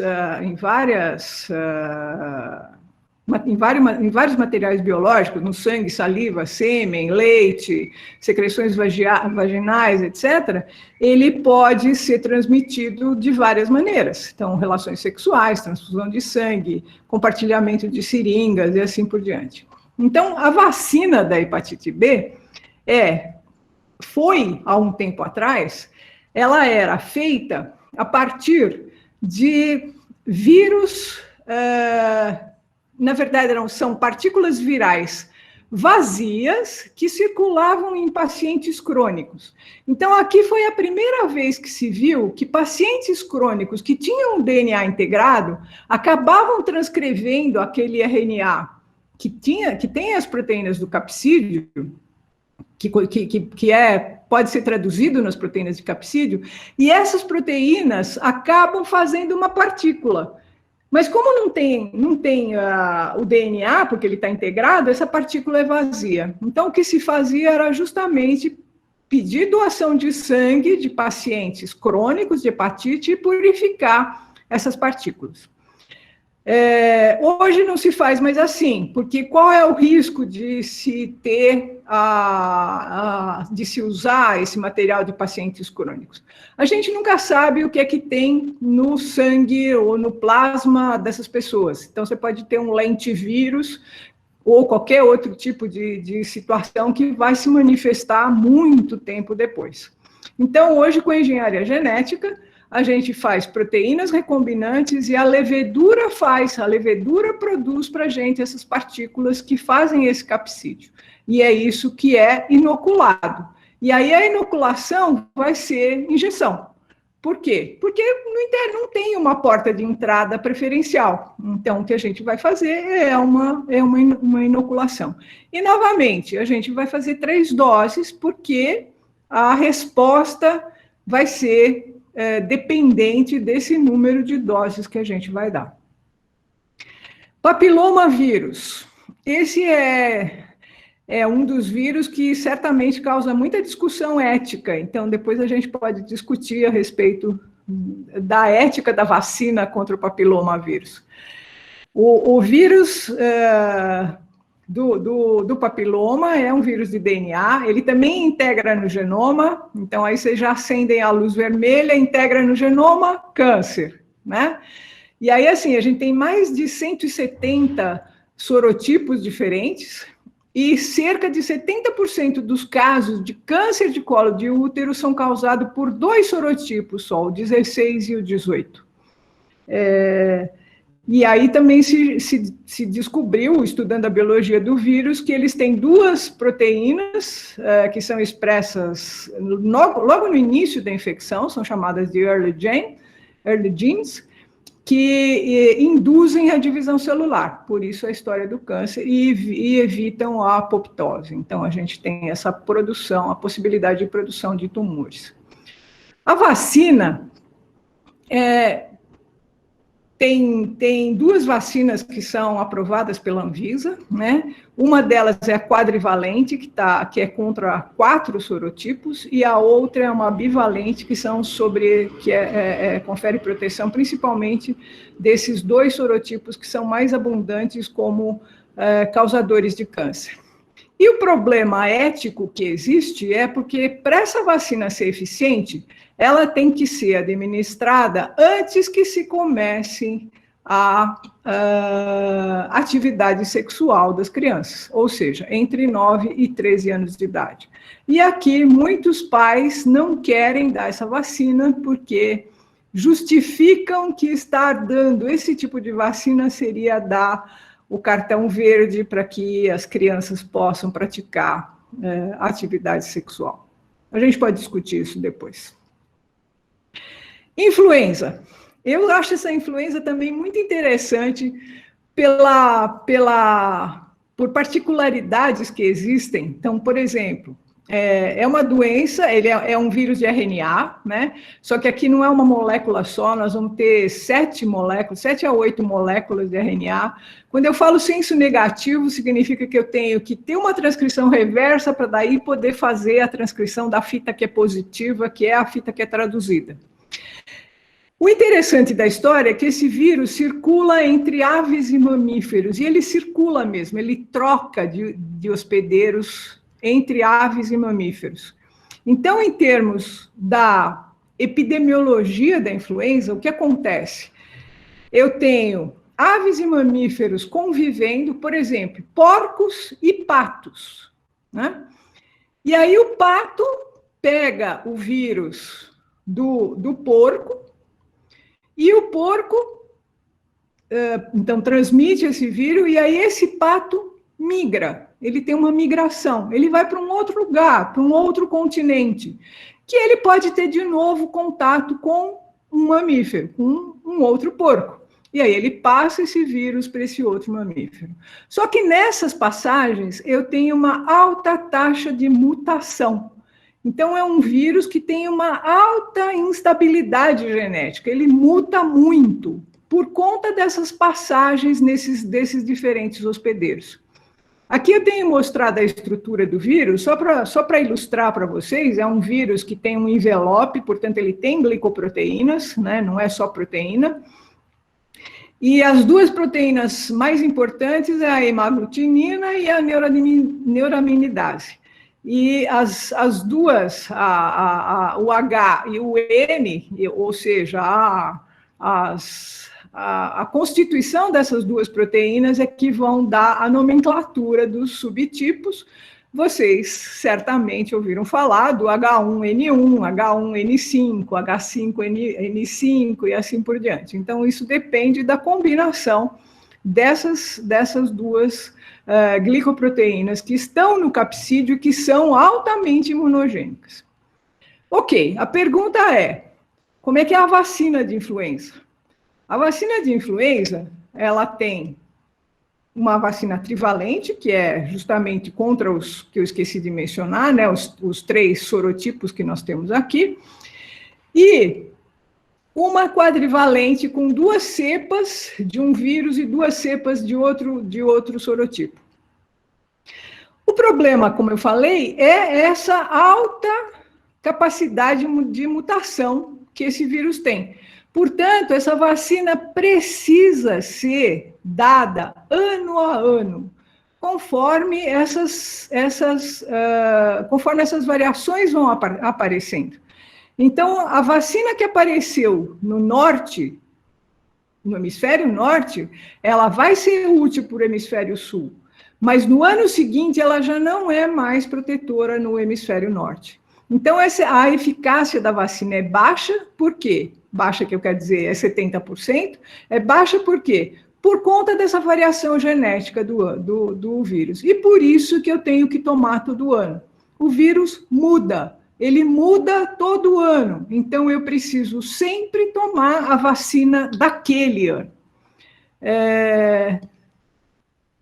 materiais biológicos, no sangue, saliva, sêmen, leite, secreções vaginais, etc., ele pode ser transmitido de várias maneiras. Então, relações sexuais, transfusão de sangue, compartilhamento de seringas e assim por diante. Então, a vacina da hepatite B foi, há um tempo atrás, ela era feita a partir de vírus, na verdade, são partículas virais vazias que circulavam em pacientes crônicos. Então, aqui foi a primeira vez que se viu que pacientes crônicos que tinham um DNA integrado acabavam transcrevendo aquele RNA que tem as proteínas do capsídeo, pode ser traduzido nas proteínas de capsídeo, e essas proteínas acabam fazendo uma partícula. Mas como não tem o DNA, porque ele está integrado, essa partícula é vazia. Então, o que se fazia era justamente pedir doação de sangue de pacientes crônicos de hepatite e purificar essas partículas. Hoje não se faz mais assim, porque qual é o risco de se ter, de se usar esse material de pacientes crônicos? A gente nunca sabe o que é que tem no sangue ou no plasma dessas pessoas. Então, você pode ter um lentivírus ou qualquer outro tipo de situação que vai se manifestar muito tempo depois. Então, hoje, com a engenharia genética, a gente faz proteínas recombinantes e a levedura produz para a gente essas partículas que fazem esse capsídeo. E é isso que é inoculado. E aí a inoculação vai ser injeção. Por quê? Porque não tem uma porta de entrada preferencial. Então, o que a gente vai fazer é uma inoculação. E, novamente, a gente vai fazer 3 doses, porque a resposta vai ser dependente desse número de doses que a gente vai dar. Papilomavírus. Esse é um dos vírus que certamente causa muita discussão ética. Então, depois a gente pode discutir a respeito da ética da vacina contra o papilomavírus. O vírus do papiloma é um vírus de DNA, ele também integra no genoma, então aí vocês já acendem a luz vermelha, integra no genoma, câncer, né? E aí, assim, a gente tem mais de 170 sorotipos diferentes, e cerca de 70% dos casos de câncer de colo de útero são causados por 2 sorotipos só, o 16 e o 18. E aí também se descobriu, estudando a biologia do vírus, que eles têm 2 proteínas que são expressas logo no início da infecção, são chamadas de early genes, que induzem a divisão celular, por isso a história do câncer, e evitam a apoptose. Então, a gente tem essa produção, a possibilidade de produção de tumores. A vacina tem 2 vacinas que são aprovadas pela Anvisa, né? Uma delas é a quadrivalente, que é contra 4 sorotipos, e a outra é uma bivalente, que confere proteção principalmente desses 2 sorotipos que são mais abundantes como causadores de câncer. E o problema ético que existe é porque, para essa vacina ser eficiente, ela tem que ser administrada antes que se comece a atividade sexual das crianças, ou seja, entre 9 e 13 anos de idade. E aqui, muitos pais não querem dar essa vacina porque justificam que estar dando esse tipo de vacina seria dar o cartão verde para que as crianças possam praticar atividade sexual. A gente pode discutir isso depois. Influenza. Eu acho essa influenza também muito interessante por particularidades que existem. Então, por exemplo, é uma doença, ele é um vírus de RNA, né? Só que aqui não é uma molécula só, nós vamos ter 7 a 8 moléculas de RNA. Quando eu falo senso negativo, significa que eu tenho que ter uma transcrição reversa para daí poder fazer a transcrição da fita que é positiva, que é a fita que é traduzida. O interessante da história é que esse vírus circula entre aves e mamíferos, e ele circula mesmo, ele troca de hospedeiros entre aves e mamíferos. Então, em termos da epidemiologia da influenza, o que acontece? Eu tenho aves e mamíferos convivendo, por exemplo, porcos e patos, né? E aí o pato pega o vírus do porco, e o porco, então, transmite esse vírus, e aí esse pato migra, ele tem uma migração, ele vai para um outro lugar, para um outro continente, que ele pode ter de novo contato com um mamífero, com um outro porco. E aí ele passa esse vírus para esse outro mamífero. Só que nessas passagens eu tenho uma alta taxa de mutação. Então é um vírus que tem uma alta instabilidade genética, ele muta muito por conta dessas passagens desses diferentes hospedeiros. Aqui eu tenho mostrado a estrutura do vírus, só para ilustrar para vocês, é um vírus que tem um envelope, portanto ele tem glicoproteínas, né, não é só proteína. E as duas proteínas mais importantes é a hemaglutinina e a neuraminidase. E as duas, o H e o N, ou seja, a constituição dessas duas proteínas é que vão dar a nomenclatura dos subtipos. Vocês certamente ouviram falar do H1N1, H1N5, H5N5 e assim por diante. Então, isso depende da combinação dessas duas glicoproteínas que estão no capsídeo, que são altamente imunogênicas. Ok, a pergunta é, como é que é a vacina de influenza? A vacina de influenza, ela tem uma vacina trivalente, que é justamente contra os que eu esqueci de mencionar, né, os 3 sorotipos que nós temos aqui, e uma quadrivalente com 2 cepas de um vírus e 2 cepas de outro sorotipo. O problema, como eu falei, é essa alta capacidade de mutação que esse vírus tem. Portanto, essa vacina precisa ser dada ano a ano, conforme essas variações vão aparecendo. Então, a vacina que apareceu no norte, no hemisfério norte, ela vai ser útil para o hemisfério sul, mas no ano seguinte ela já não é mais protetora no hemisfério norte. Então, a eficácia da vacina é baixa, por quê? Baixa, que eu quero dizer, é 70%, é baixa por quê? Por conta dessa variação genética do vírus. E por isso que eu tenho que tomar todo ano. O vírus muda, ele muda todo ano, então eu preciso sempre tomar a vacina daquele ano.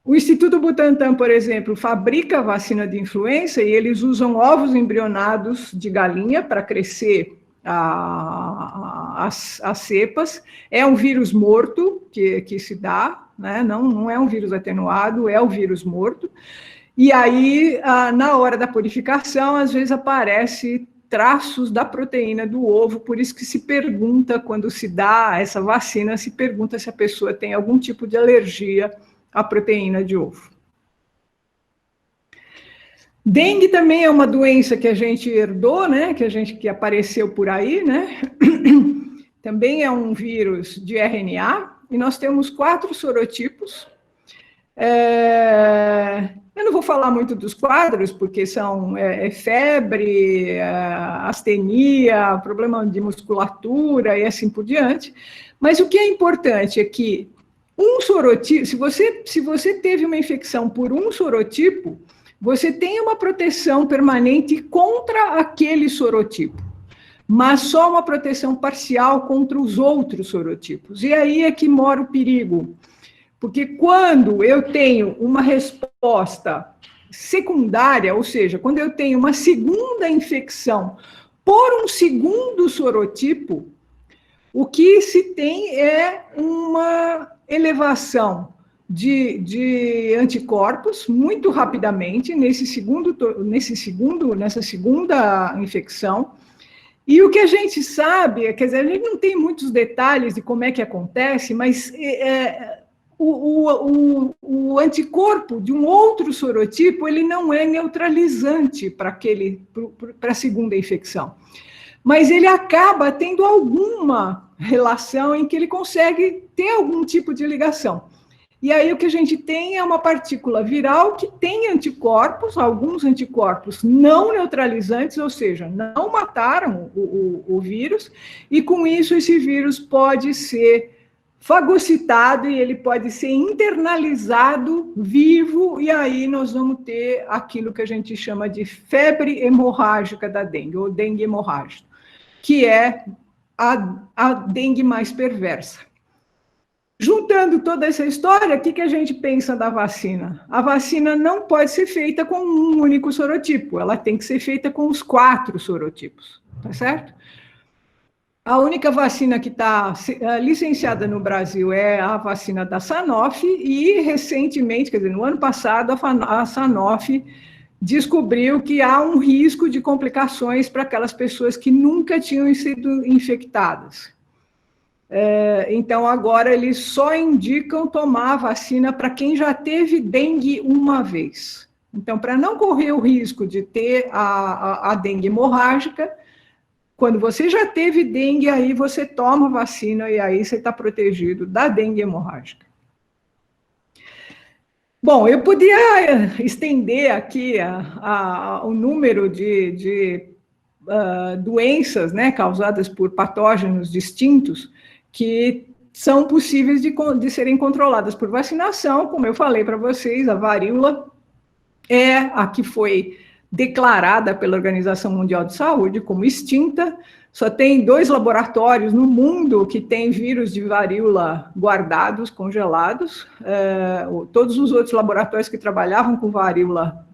O Instituto Butantan, por exemplo, fabrica a vacina de influenza e eles usam ovos embrionados de galinha para crescer as cepas. É um vírus morto que se dá, né? Não é um vírus atenuado, é o vírus morto. E aí, na hora da purificação, às vezes aparece traços da proteína do ovo, por isso que se pergunta, quando se dá essa vacina, se pergunta se a pessoa tem algum tipo de alergia à proteína de ovo. Dengue também é uma doença que a gente herdou, né? Que apareceu por aí, né? Também é um vírus de RNA, e nós temos 4 sorotipos. Eu não vou falar muito dos quadros, porque são febre, astenia, problema de musculatura e assim por diante, mas o que é importante é que um sorotipo, se você teve uma infecção por um sorotipo, você tem uma proteção permanente contra aquele sorotipo, mas só uma proteção parcial contra os outros sorotipos. E aí é que mora o perigo, porque quando eu tenho uma resposta secundária, ou seja, quando eu tenho uma segunda infecção por um segundo sorotipo, o que se tem é uma elevação de anticorpos muito rapidamente nessa segunda infecção. E o que a gente sabe, quer dizer, a gente não tem muitos detalhes de como é que acontece, mas o anticorpo de um outro sorotipo, ele não é neutralizante para a segunda infecção. Mas ele acaba tendo alguma relação em que ele consegue ter algum tipo de ligação. E aí o que a gente tem é uma partícula viral que tem anticorpos, alguns anticorpos não neutralizantes, ou seja, não mataram o vírus, e com isso esse vírus pode ser fagocitado e ele pode ser internalizado vivo, e aí nós vamos ter aquilo que a gente chama de febre hemorrágica da dengue, ou dengue hemorrágica, que é a dengue mais perversa. Juntando toda essa história, o que a gente pensa da vacina? A vacina não pode ser feita com um único sorotipo, ela tem que ser feita com os 4 sorotipos, tá certo? A única vacina que está licenciada no Brasil é a vacina da Sanofi, e recentemente, quer dizer, no ano passado, a Sanofi descobriu que há um risco de complicações para aquelas pessoas que nunca tinham sido infectadas. Então, agora, eles só indicam tomar a vacina para quem já teve dengue uma vez. Então, para não correr o risco de ter a dengue hemorrágica, quando você já teve dengue, aí você toma a vacina e aí você está protegido da dengue hemorrágica. Bom, eu podia estender aqui o número de doenças, né, causadas por patógenos distintos, que são possíveis de serem controladas por vacinação. Como eu falei para vocês, a varíola é a que foi declarada pela Organização Mundial de Saúde como extinta. Só tem 2 laboratórios no mundo que têm vírus de varíola guardados, congelados. Todos os outros laboratórios que trabalhavam com varíola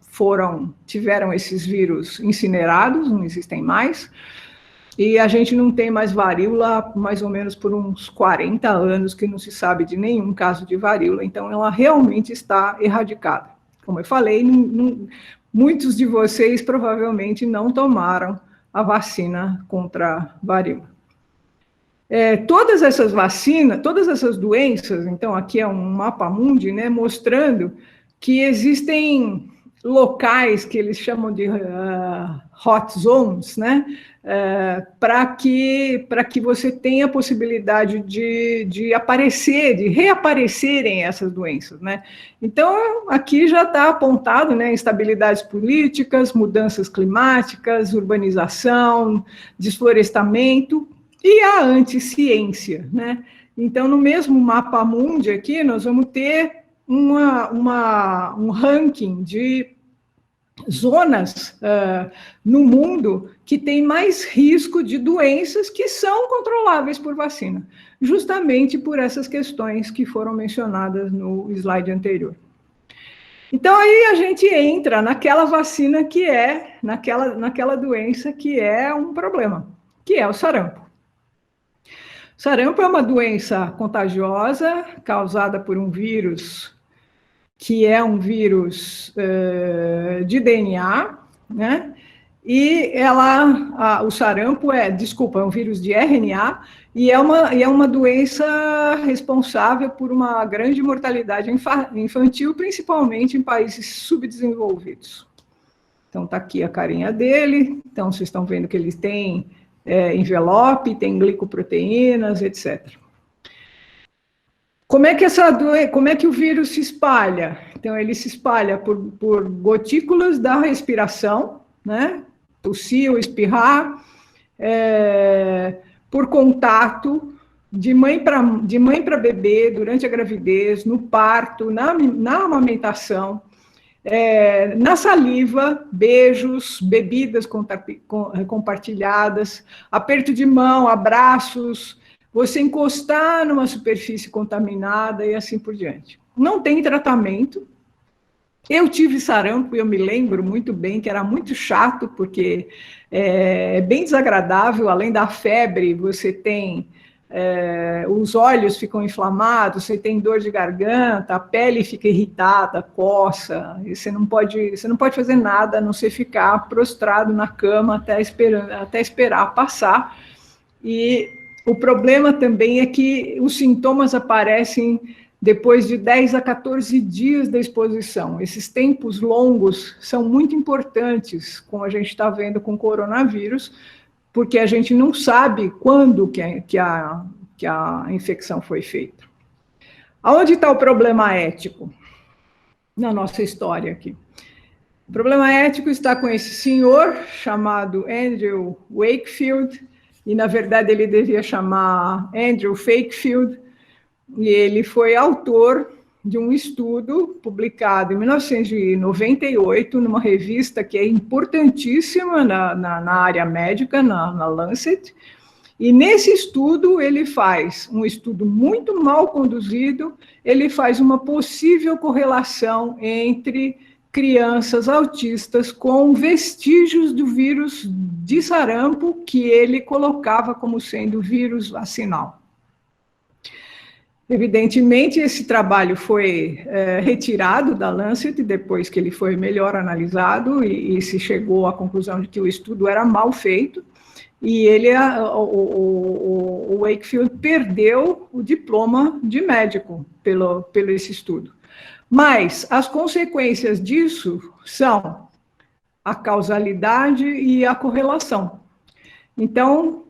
tiveram esses vírus incinerados, não existem mais. E a gente não tem mais varíola mais ou menos por uns 40 anos, que não se sabe de nenhum caso de varíola, então ela realmente está erradicada. Como eu falei, muitos de vocês provavelmente não tomaram a vacina contra a varíola. Todas essas vacinas, todas essas doenças, então aqui é um mapa mundi, né, mostrando que existem locais que eles chamam de hot zones, né, para que você tenha a possibilidade de reaparecerem essas doenças, né? Então, aqui já está apontado, né, instabilidades políticas, mudanças climáticas, urbanização, desflorestamento e a anticiência, né? Então, no mesmo mapa mundi aqui, nós vamos ter um ranking de zonas no mundo que tem mais risco de doenças que são controláveis por vacina, justamente por essas questões que foram mencionadas no slide anterior. Então, aí a gente entra naquela vacina que é, naquela doença que é um problema, que é o sarampo. O sarampo é uma doença contagiosa causada por um vírus que é um vírus de DNA, né? E o sarampo é um vírus de RNA, e é uma doença responsável por uma grande mortalidade infantil, principalmente em países subdesenvolvidos. Então, está aqui a carinha dele, então vocês estão vendo que ele tem envelope, tem glicoproteínas, etc. Como é que o vírus se espalha? Então, ele se espalha por gotículas da respiração, né? Tossir ou espirrar, por contato de mãe para bebê durante a gravidez, no parto, na amamentação, na saliva, beijos, bebidas compartilhadas, aperto de mão, abraços, você encostar numa superfície contaminada e assim por diante. Não tem tratamento, Eu tive sarampo, eu me lembro muito bem que era muito chato, porque é bem desagradável, além da febre, você tem... os olhos ficam inflamados, você tem dor de garganta, a pele fica irritada, coça, e você não pode fazer nada, a não ser ficar prostrado na cama até esperar passar. E o problema também é que os sintomas aparecem depois de 10 a 14 dias da exposição. Esses tempos longos são muito importantes, como a gente está vendo com o coronavírus, porque a gente não sabe quando que a infecção foi feita. Aonde está o problema ético na nossa história aqui? O problema ético está com esse senhor chamado Andrew Wakefield, e na verdade ele devia chamar Andrew Fakefield, e ele foi autor de um estudo publicado em 1998, numa revista que é importantíssima na área médica, na Lancet, e nesse estudo ele faz um estudo muito mal conduzido, ele faz uma possível correlação entre crianças autistas com vestígios do vírus de sarampo que ele colocava como sendo vírus vacinal. Evidentemente, esse trabalho foi retirado da Lancet depois que ele foi melhor analisado e se chegou à conclusão de que o estudo era mal feito, e o Wakefield perdeu o diploma de médico pelo esse estudo. Mas as consequências disso são a causalidade e a correlação. Então,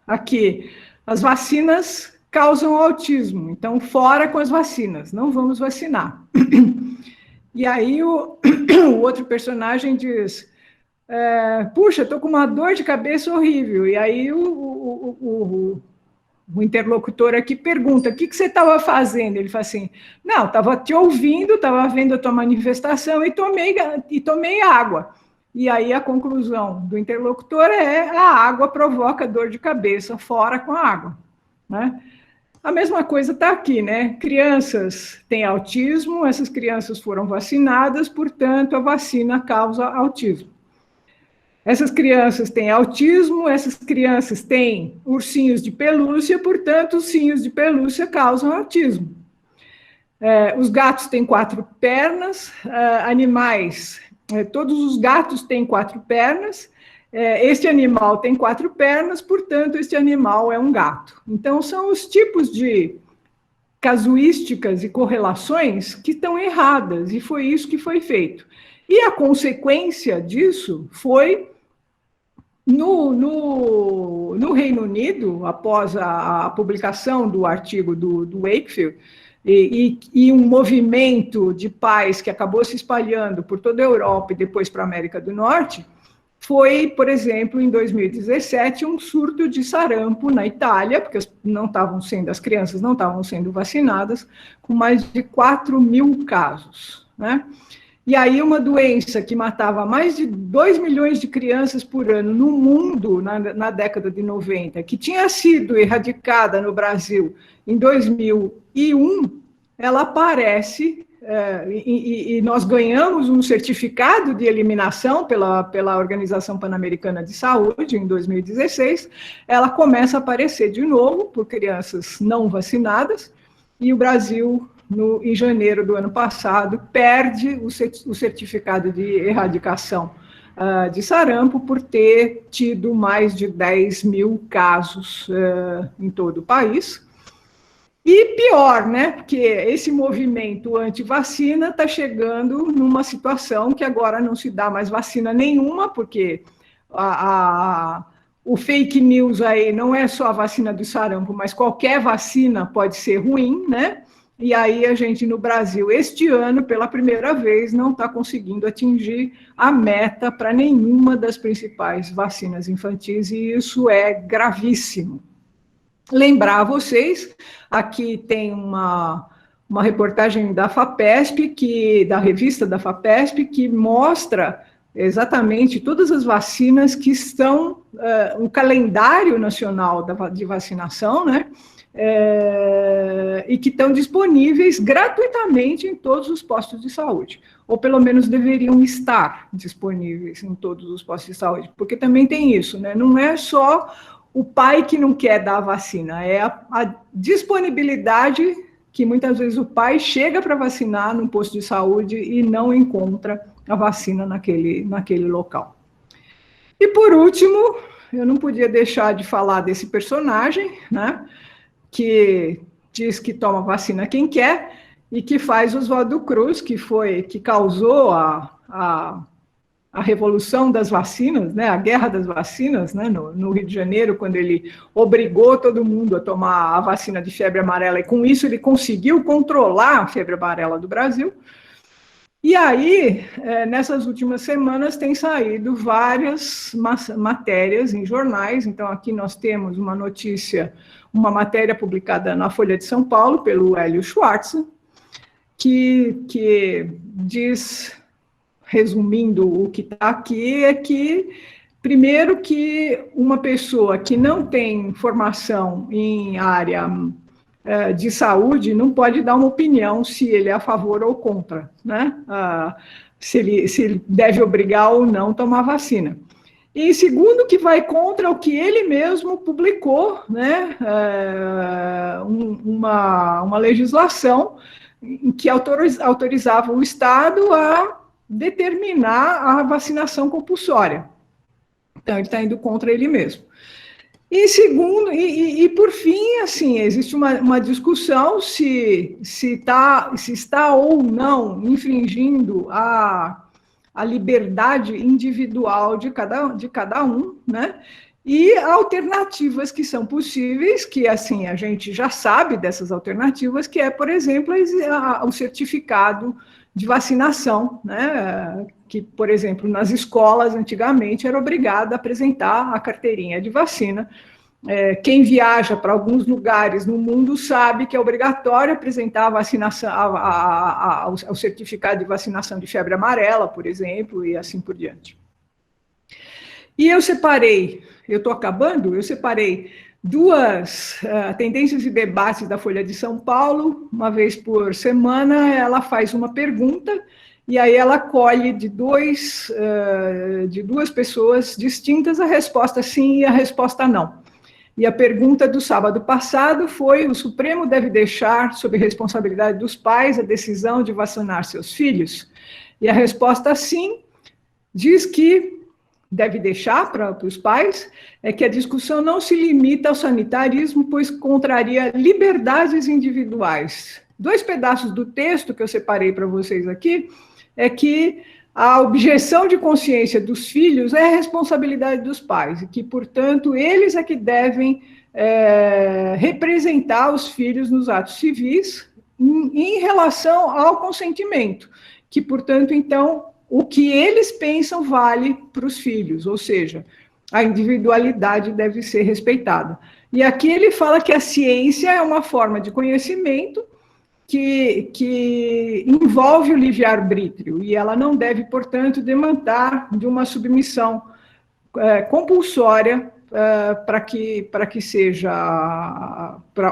aqui, as vacinas causam autismo, então fora com as vacinas, não vamos vacinar. E aí o outro personagem diz, puxa, estou com uma dor de cabeça horrível, e aí o interlocutor aqui pergunta, o que você estava fazendo? Ele fala assim, não, estava te ouvindo, estava vendo a tua manifestação e tomei água. E aí a conclusão do interlocutor é, a água provoca dor de cabeça, fora com a água, né? A mesma coisa está aqui, né? Crianças têm autismo, essas crianças foram vacinadas, portanto, a vacina causa autismo. Essas crianças têm autismo, essas crianças têm ursinhos de pelúcia, portanto, ursinhos de pelúcia causam autismo. Os gatos têm 4 pernas, todos os gatos têm 4 pernas, este animal tem 4 pernas, portanto, este animal é um gato. Então, são os tipos de casuísticas e correlações que estão erradas, e foi isso que foi feito. E a consequência disso foi, no Reino Unido, após a publicação do artigo do Wakefield, e um movimento de pais que acabou se espalhando por toda a Europa e depois para a América do Norte, foi, por exemplo, em 2017, um surto de sarampo na Itália, porque as crianças não estavam sendo vacinadas, com mais de 4 mil casos, né? E aí uma doença que matava mais de 2 milhões de crianças por ano no mundo, na década de 90, que tinha sido erradicada no Brasil em 2001, ela aparece, e nós ganhamos um certificado de eliminação pela Organização Pan-Americana de Saúde em 2016, ela começa a aparecer de novo por crianças não vacinadas, e o Brasil, em janeiro do ano passado, perde o certificado de erradicação de sarampo por ter tido mais de 10 mil casos em todo o país. E pior, né? Porque esse movimento anti-vacina está chegando numa situação que agora não se dá mais vacina nenhuma, porque o fake news aí não é só a vacina do sarampo, mas qualquer vacina pode ser ruim, né? E aí a gente, no Brasil, este ano, pela primeira vez, não está conseguindo atingir a meta para nenhuma das principais vacinas infantis, e isso é gravíssimo. Lembrar a vocês, aqui tem uma reportagem da FAPESP, da revista da FAPESP, que mostra exatamente todas as vacinas que estão, um calendário nacional de vacinação, né? e que estão disponíveis gratuitamente em todos os postos de saúde, ou pelo menos deveriam estar disponíveis em todos os postos de saúde, porque também tem isso, né? Não é só o pai que não quer dar a vacina, é a disponibilidade que muitas vezes o pai chega para vacinar num posto de saúde e não encontra a vacina naquele local. E por último, eu não podia deixar de falar desse personagem, né, que diz que toma vacina quem quer e que faz Oswaldo Cruz, que causou a revolução das vacinas, né, a guerra das vacinas, né, no Rio de Janeiro, quando ele obrigou todo mundo a tomar a vacina de febre amarela, e com isso ele conseguiu controlar a febre amarela do Brasil. E aí, nessas últimas semanas, tem saído várias matérias em jornais. Então, aqui nós temos uma notícia, uma matéria publicada na Folha de São Paulo, pelo Hélio Schwartz, que diz, resumindo o que está aqui, é que, primeiro, que uma pessoa que não tem formação em área de saúde não pode dar uma opinião se ele é a favor ou contra, né? Se ele deve obrigar ou não tomar vacina. E segundo, que vai contra o que ele mesmo publicou, né? Uma legislação em que autorizava o Estado a determinar a vacinação compulsória. Então, ele está indo contra ele mesmo. E segundo, e por fim, assim, existe uma discussão se está ou não infringindo a liberdade individual de cada um, né? E alternativas que são possíveis, que assim a gente já sabe dessas alternativas, que é, por exemplo, o certificado de vacinação, né? Que, por exemplo, nas escolas, antigamente, era obrigado a apresentar a carteirinha de vacina. Quem viaja para alguns lugares no mundo sabe que é obrigatório apresentar a vacinação, o certificado de vacinação de febre amarela, por exemplo, e assim por diante. E eu separei duas tendências e debates da Folha de São Paulo. Uma vez por semana, ela faz uma pergunta, e aí ela colhe de duas pessoas distintas a resposta sim e a resposta não. E a pergunta do sábado passado foi: o Supremo deve deixar sob responsabilidade dos pais a decisão de vacinar seus filhos? E a resposta sim diz que deve deixar para os pais, é que a discussão não se limita ao sanitarismo, pois contraria liberdades individuais. Dois pedaços do texto que eu separei para vocês aqui é que a objeção de consciência dos filhos é a responsabilidade dos pais, e que, portanto, eles é que devem representar os filhos nos atos civis em relação ao consentimento, que, portanto, então, o que eles pensam vale para os filhos, ou seja, a individualidade deve ser respeitada. E aqui ele fala que a ciência é uma forma de conhecimento que envolve o livre-arbítrio, e ela não deve, portanto, demandar de uma submissão compulsória para que seja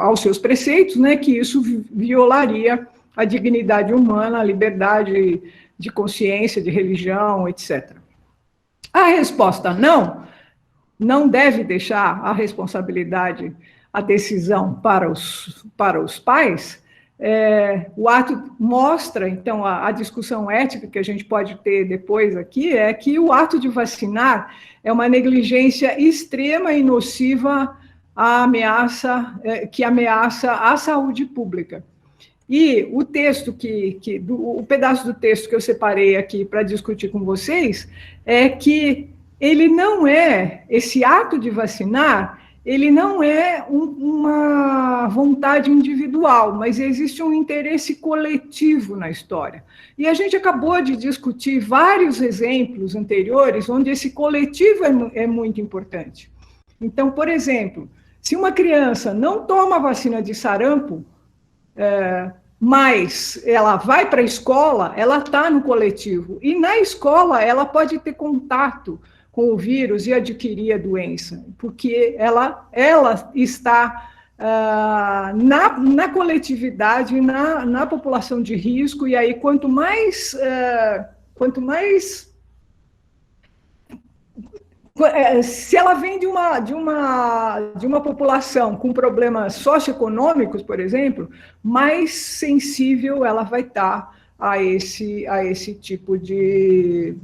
aos seus preceitos, né, que isso violaria a dignidade humana, a liberdade de consciência, de religião, etc. A resposta não deve deixar a responsabilidade, a decisão para os pais. O ato mostra, então, a discussão ética que a gente pode ter depois aqui, é que o ato de vacinar é uma negligência extrema e nociva que ameaça a saúde pública. E o texto o pedaço do texto que eu separei aqui para discutir com vocês é que esse ato de vacinar, ele não é uma vontade individual, mas existe um interesse coletivo na história. E a gente acabou de discutir vários exemplos anteriores onde esse coletivo é muito importante. Então, por exemplo, se uma criança não toma vacina de sarampo, mas ela vai para a escola, ela está no coletivo. E na escola ela pode ter contato com o vírus e adquirir a doença, porque ela está na coletividade, na população de risco, e aí quanto mais se ela vem de uma população com problemas socioeconômicos, por exemplo, mais sensível ela vai estar a esse tipo de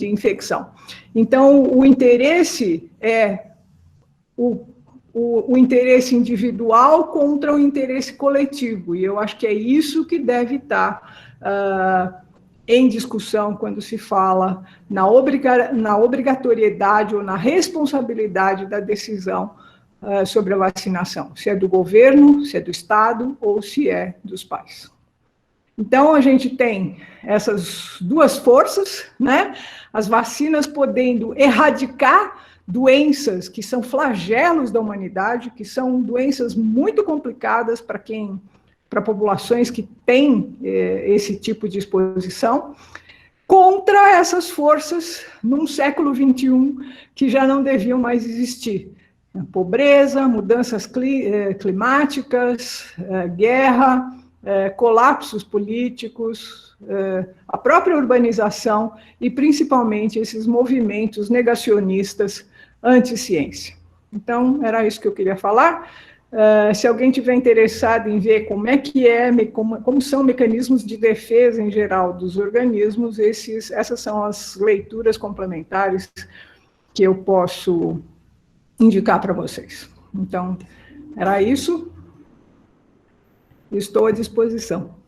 infecção. Então, o interesse é o interesse individual contra o interesse coletivo, e eu acho que é isso que deve estar em discussão quando se fala na obrigatoriedade ou na responsabilidade da decisão sobre a vacinação, se é do governo, se é do Estado ou se é dos pais. Então, a gente tem essas duas forças, né? As vacinas podendo erradicar doenças que são flagelos da humanidade, que são doenças muito complicadas para populações que têm esse tipo de exposição, contra essas forças num século XXI que já não deviam mais existir. Pobreza, mudanças climáticas, guerra, colapsos políticos, a própria urbanização e, principalmente, esses movimentos negacionistas anti-ciência. Então, era isso que eu queria falar. Se alguém tiver interessado em ver como são mecanismos de defesa em geral dos organismos, essas são as leituras complementares que eu posso indicar para vocês. Então, era isso. Estou à disposição.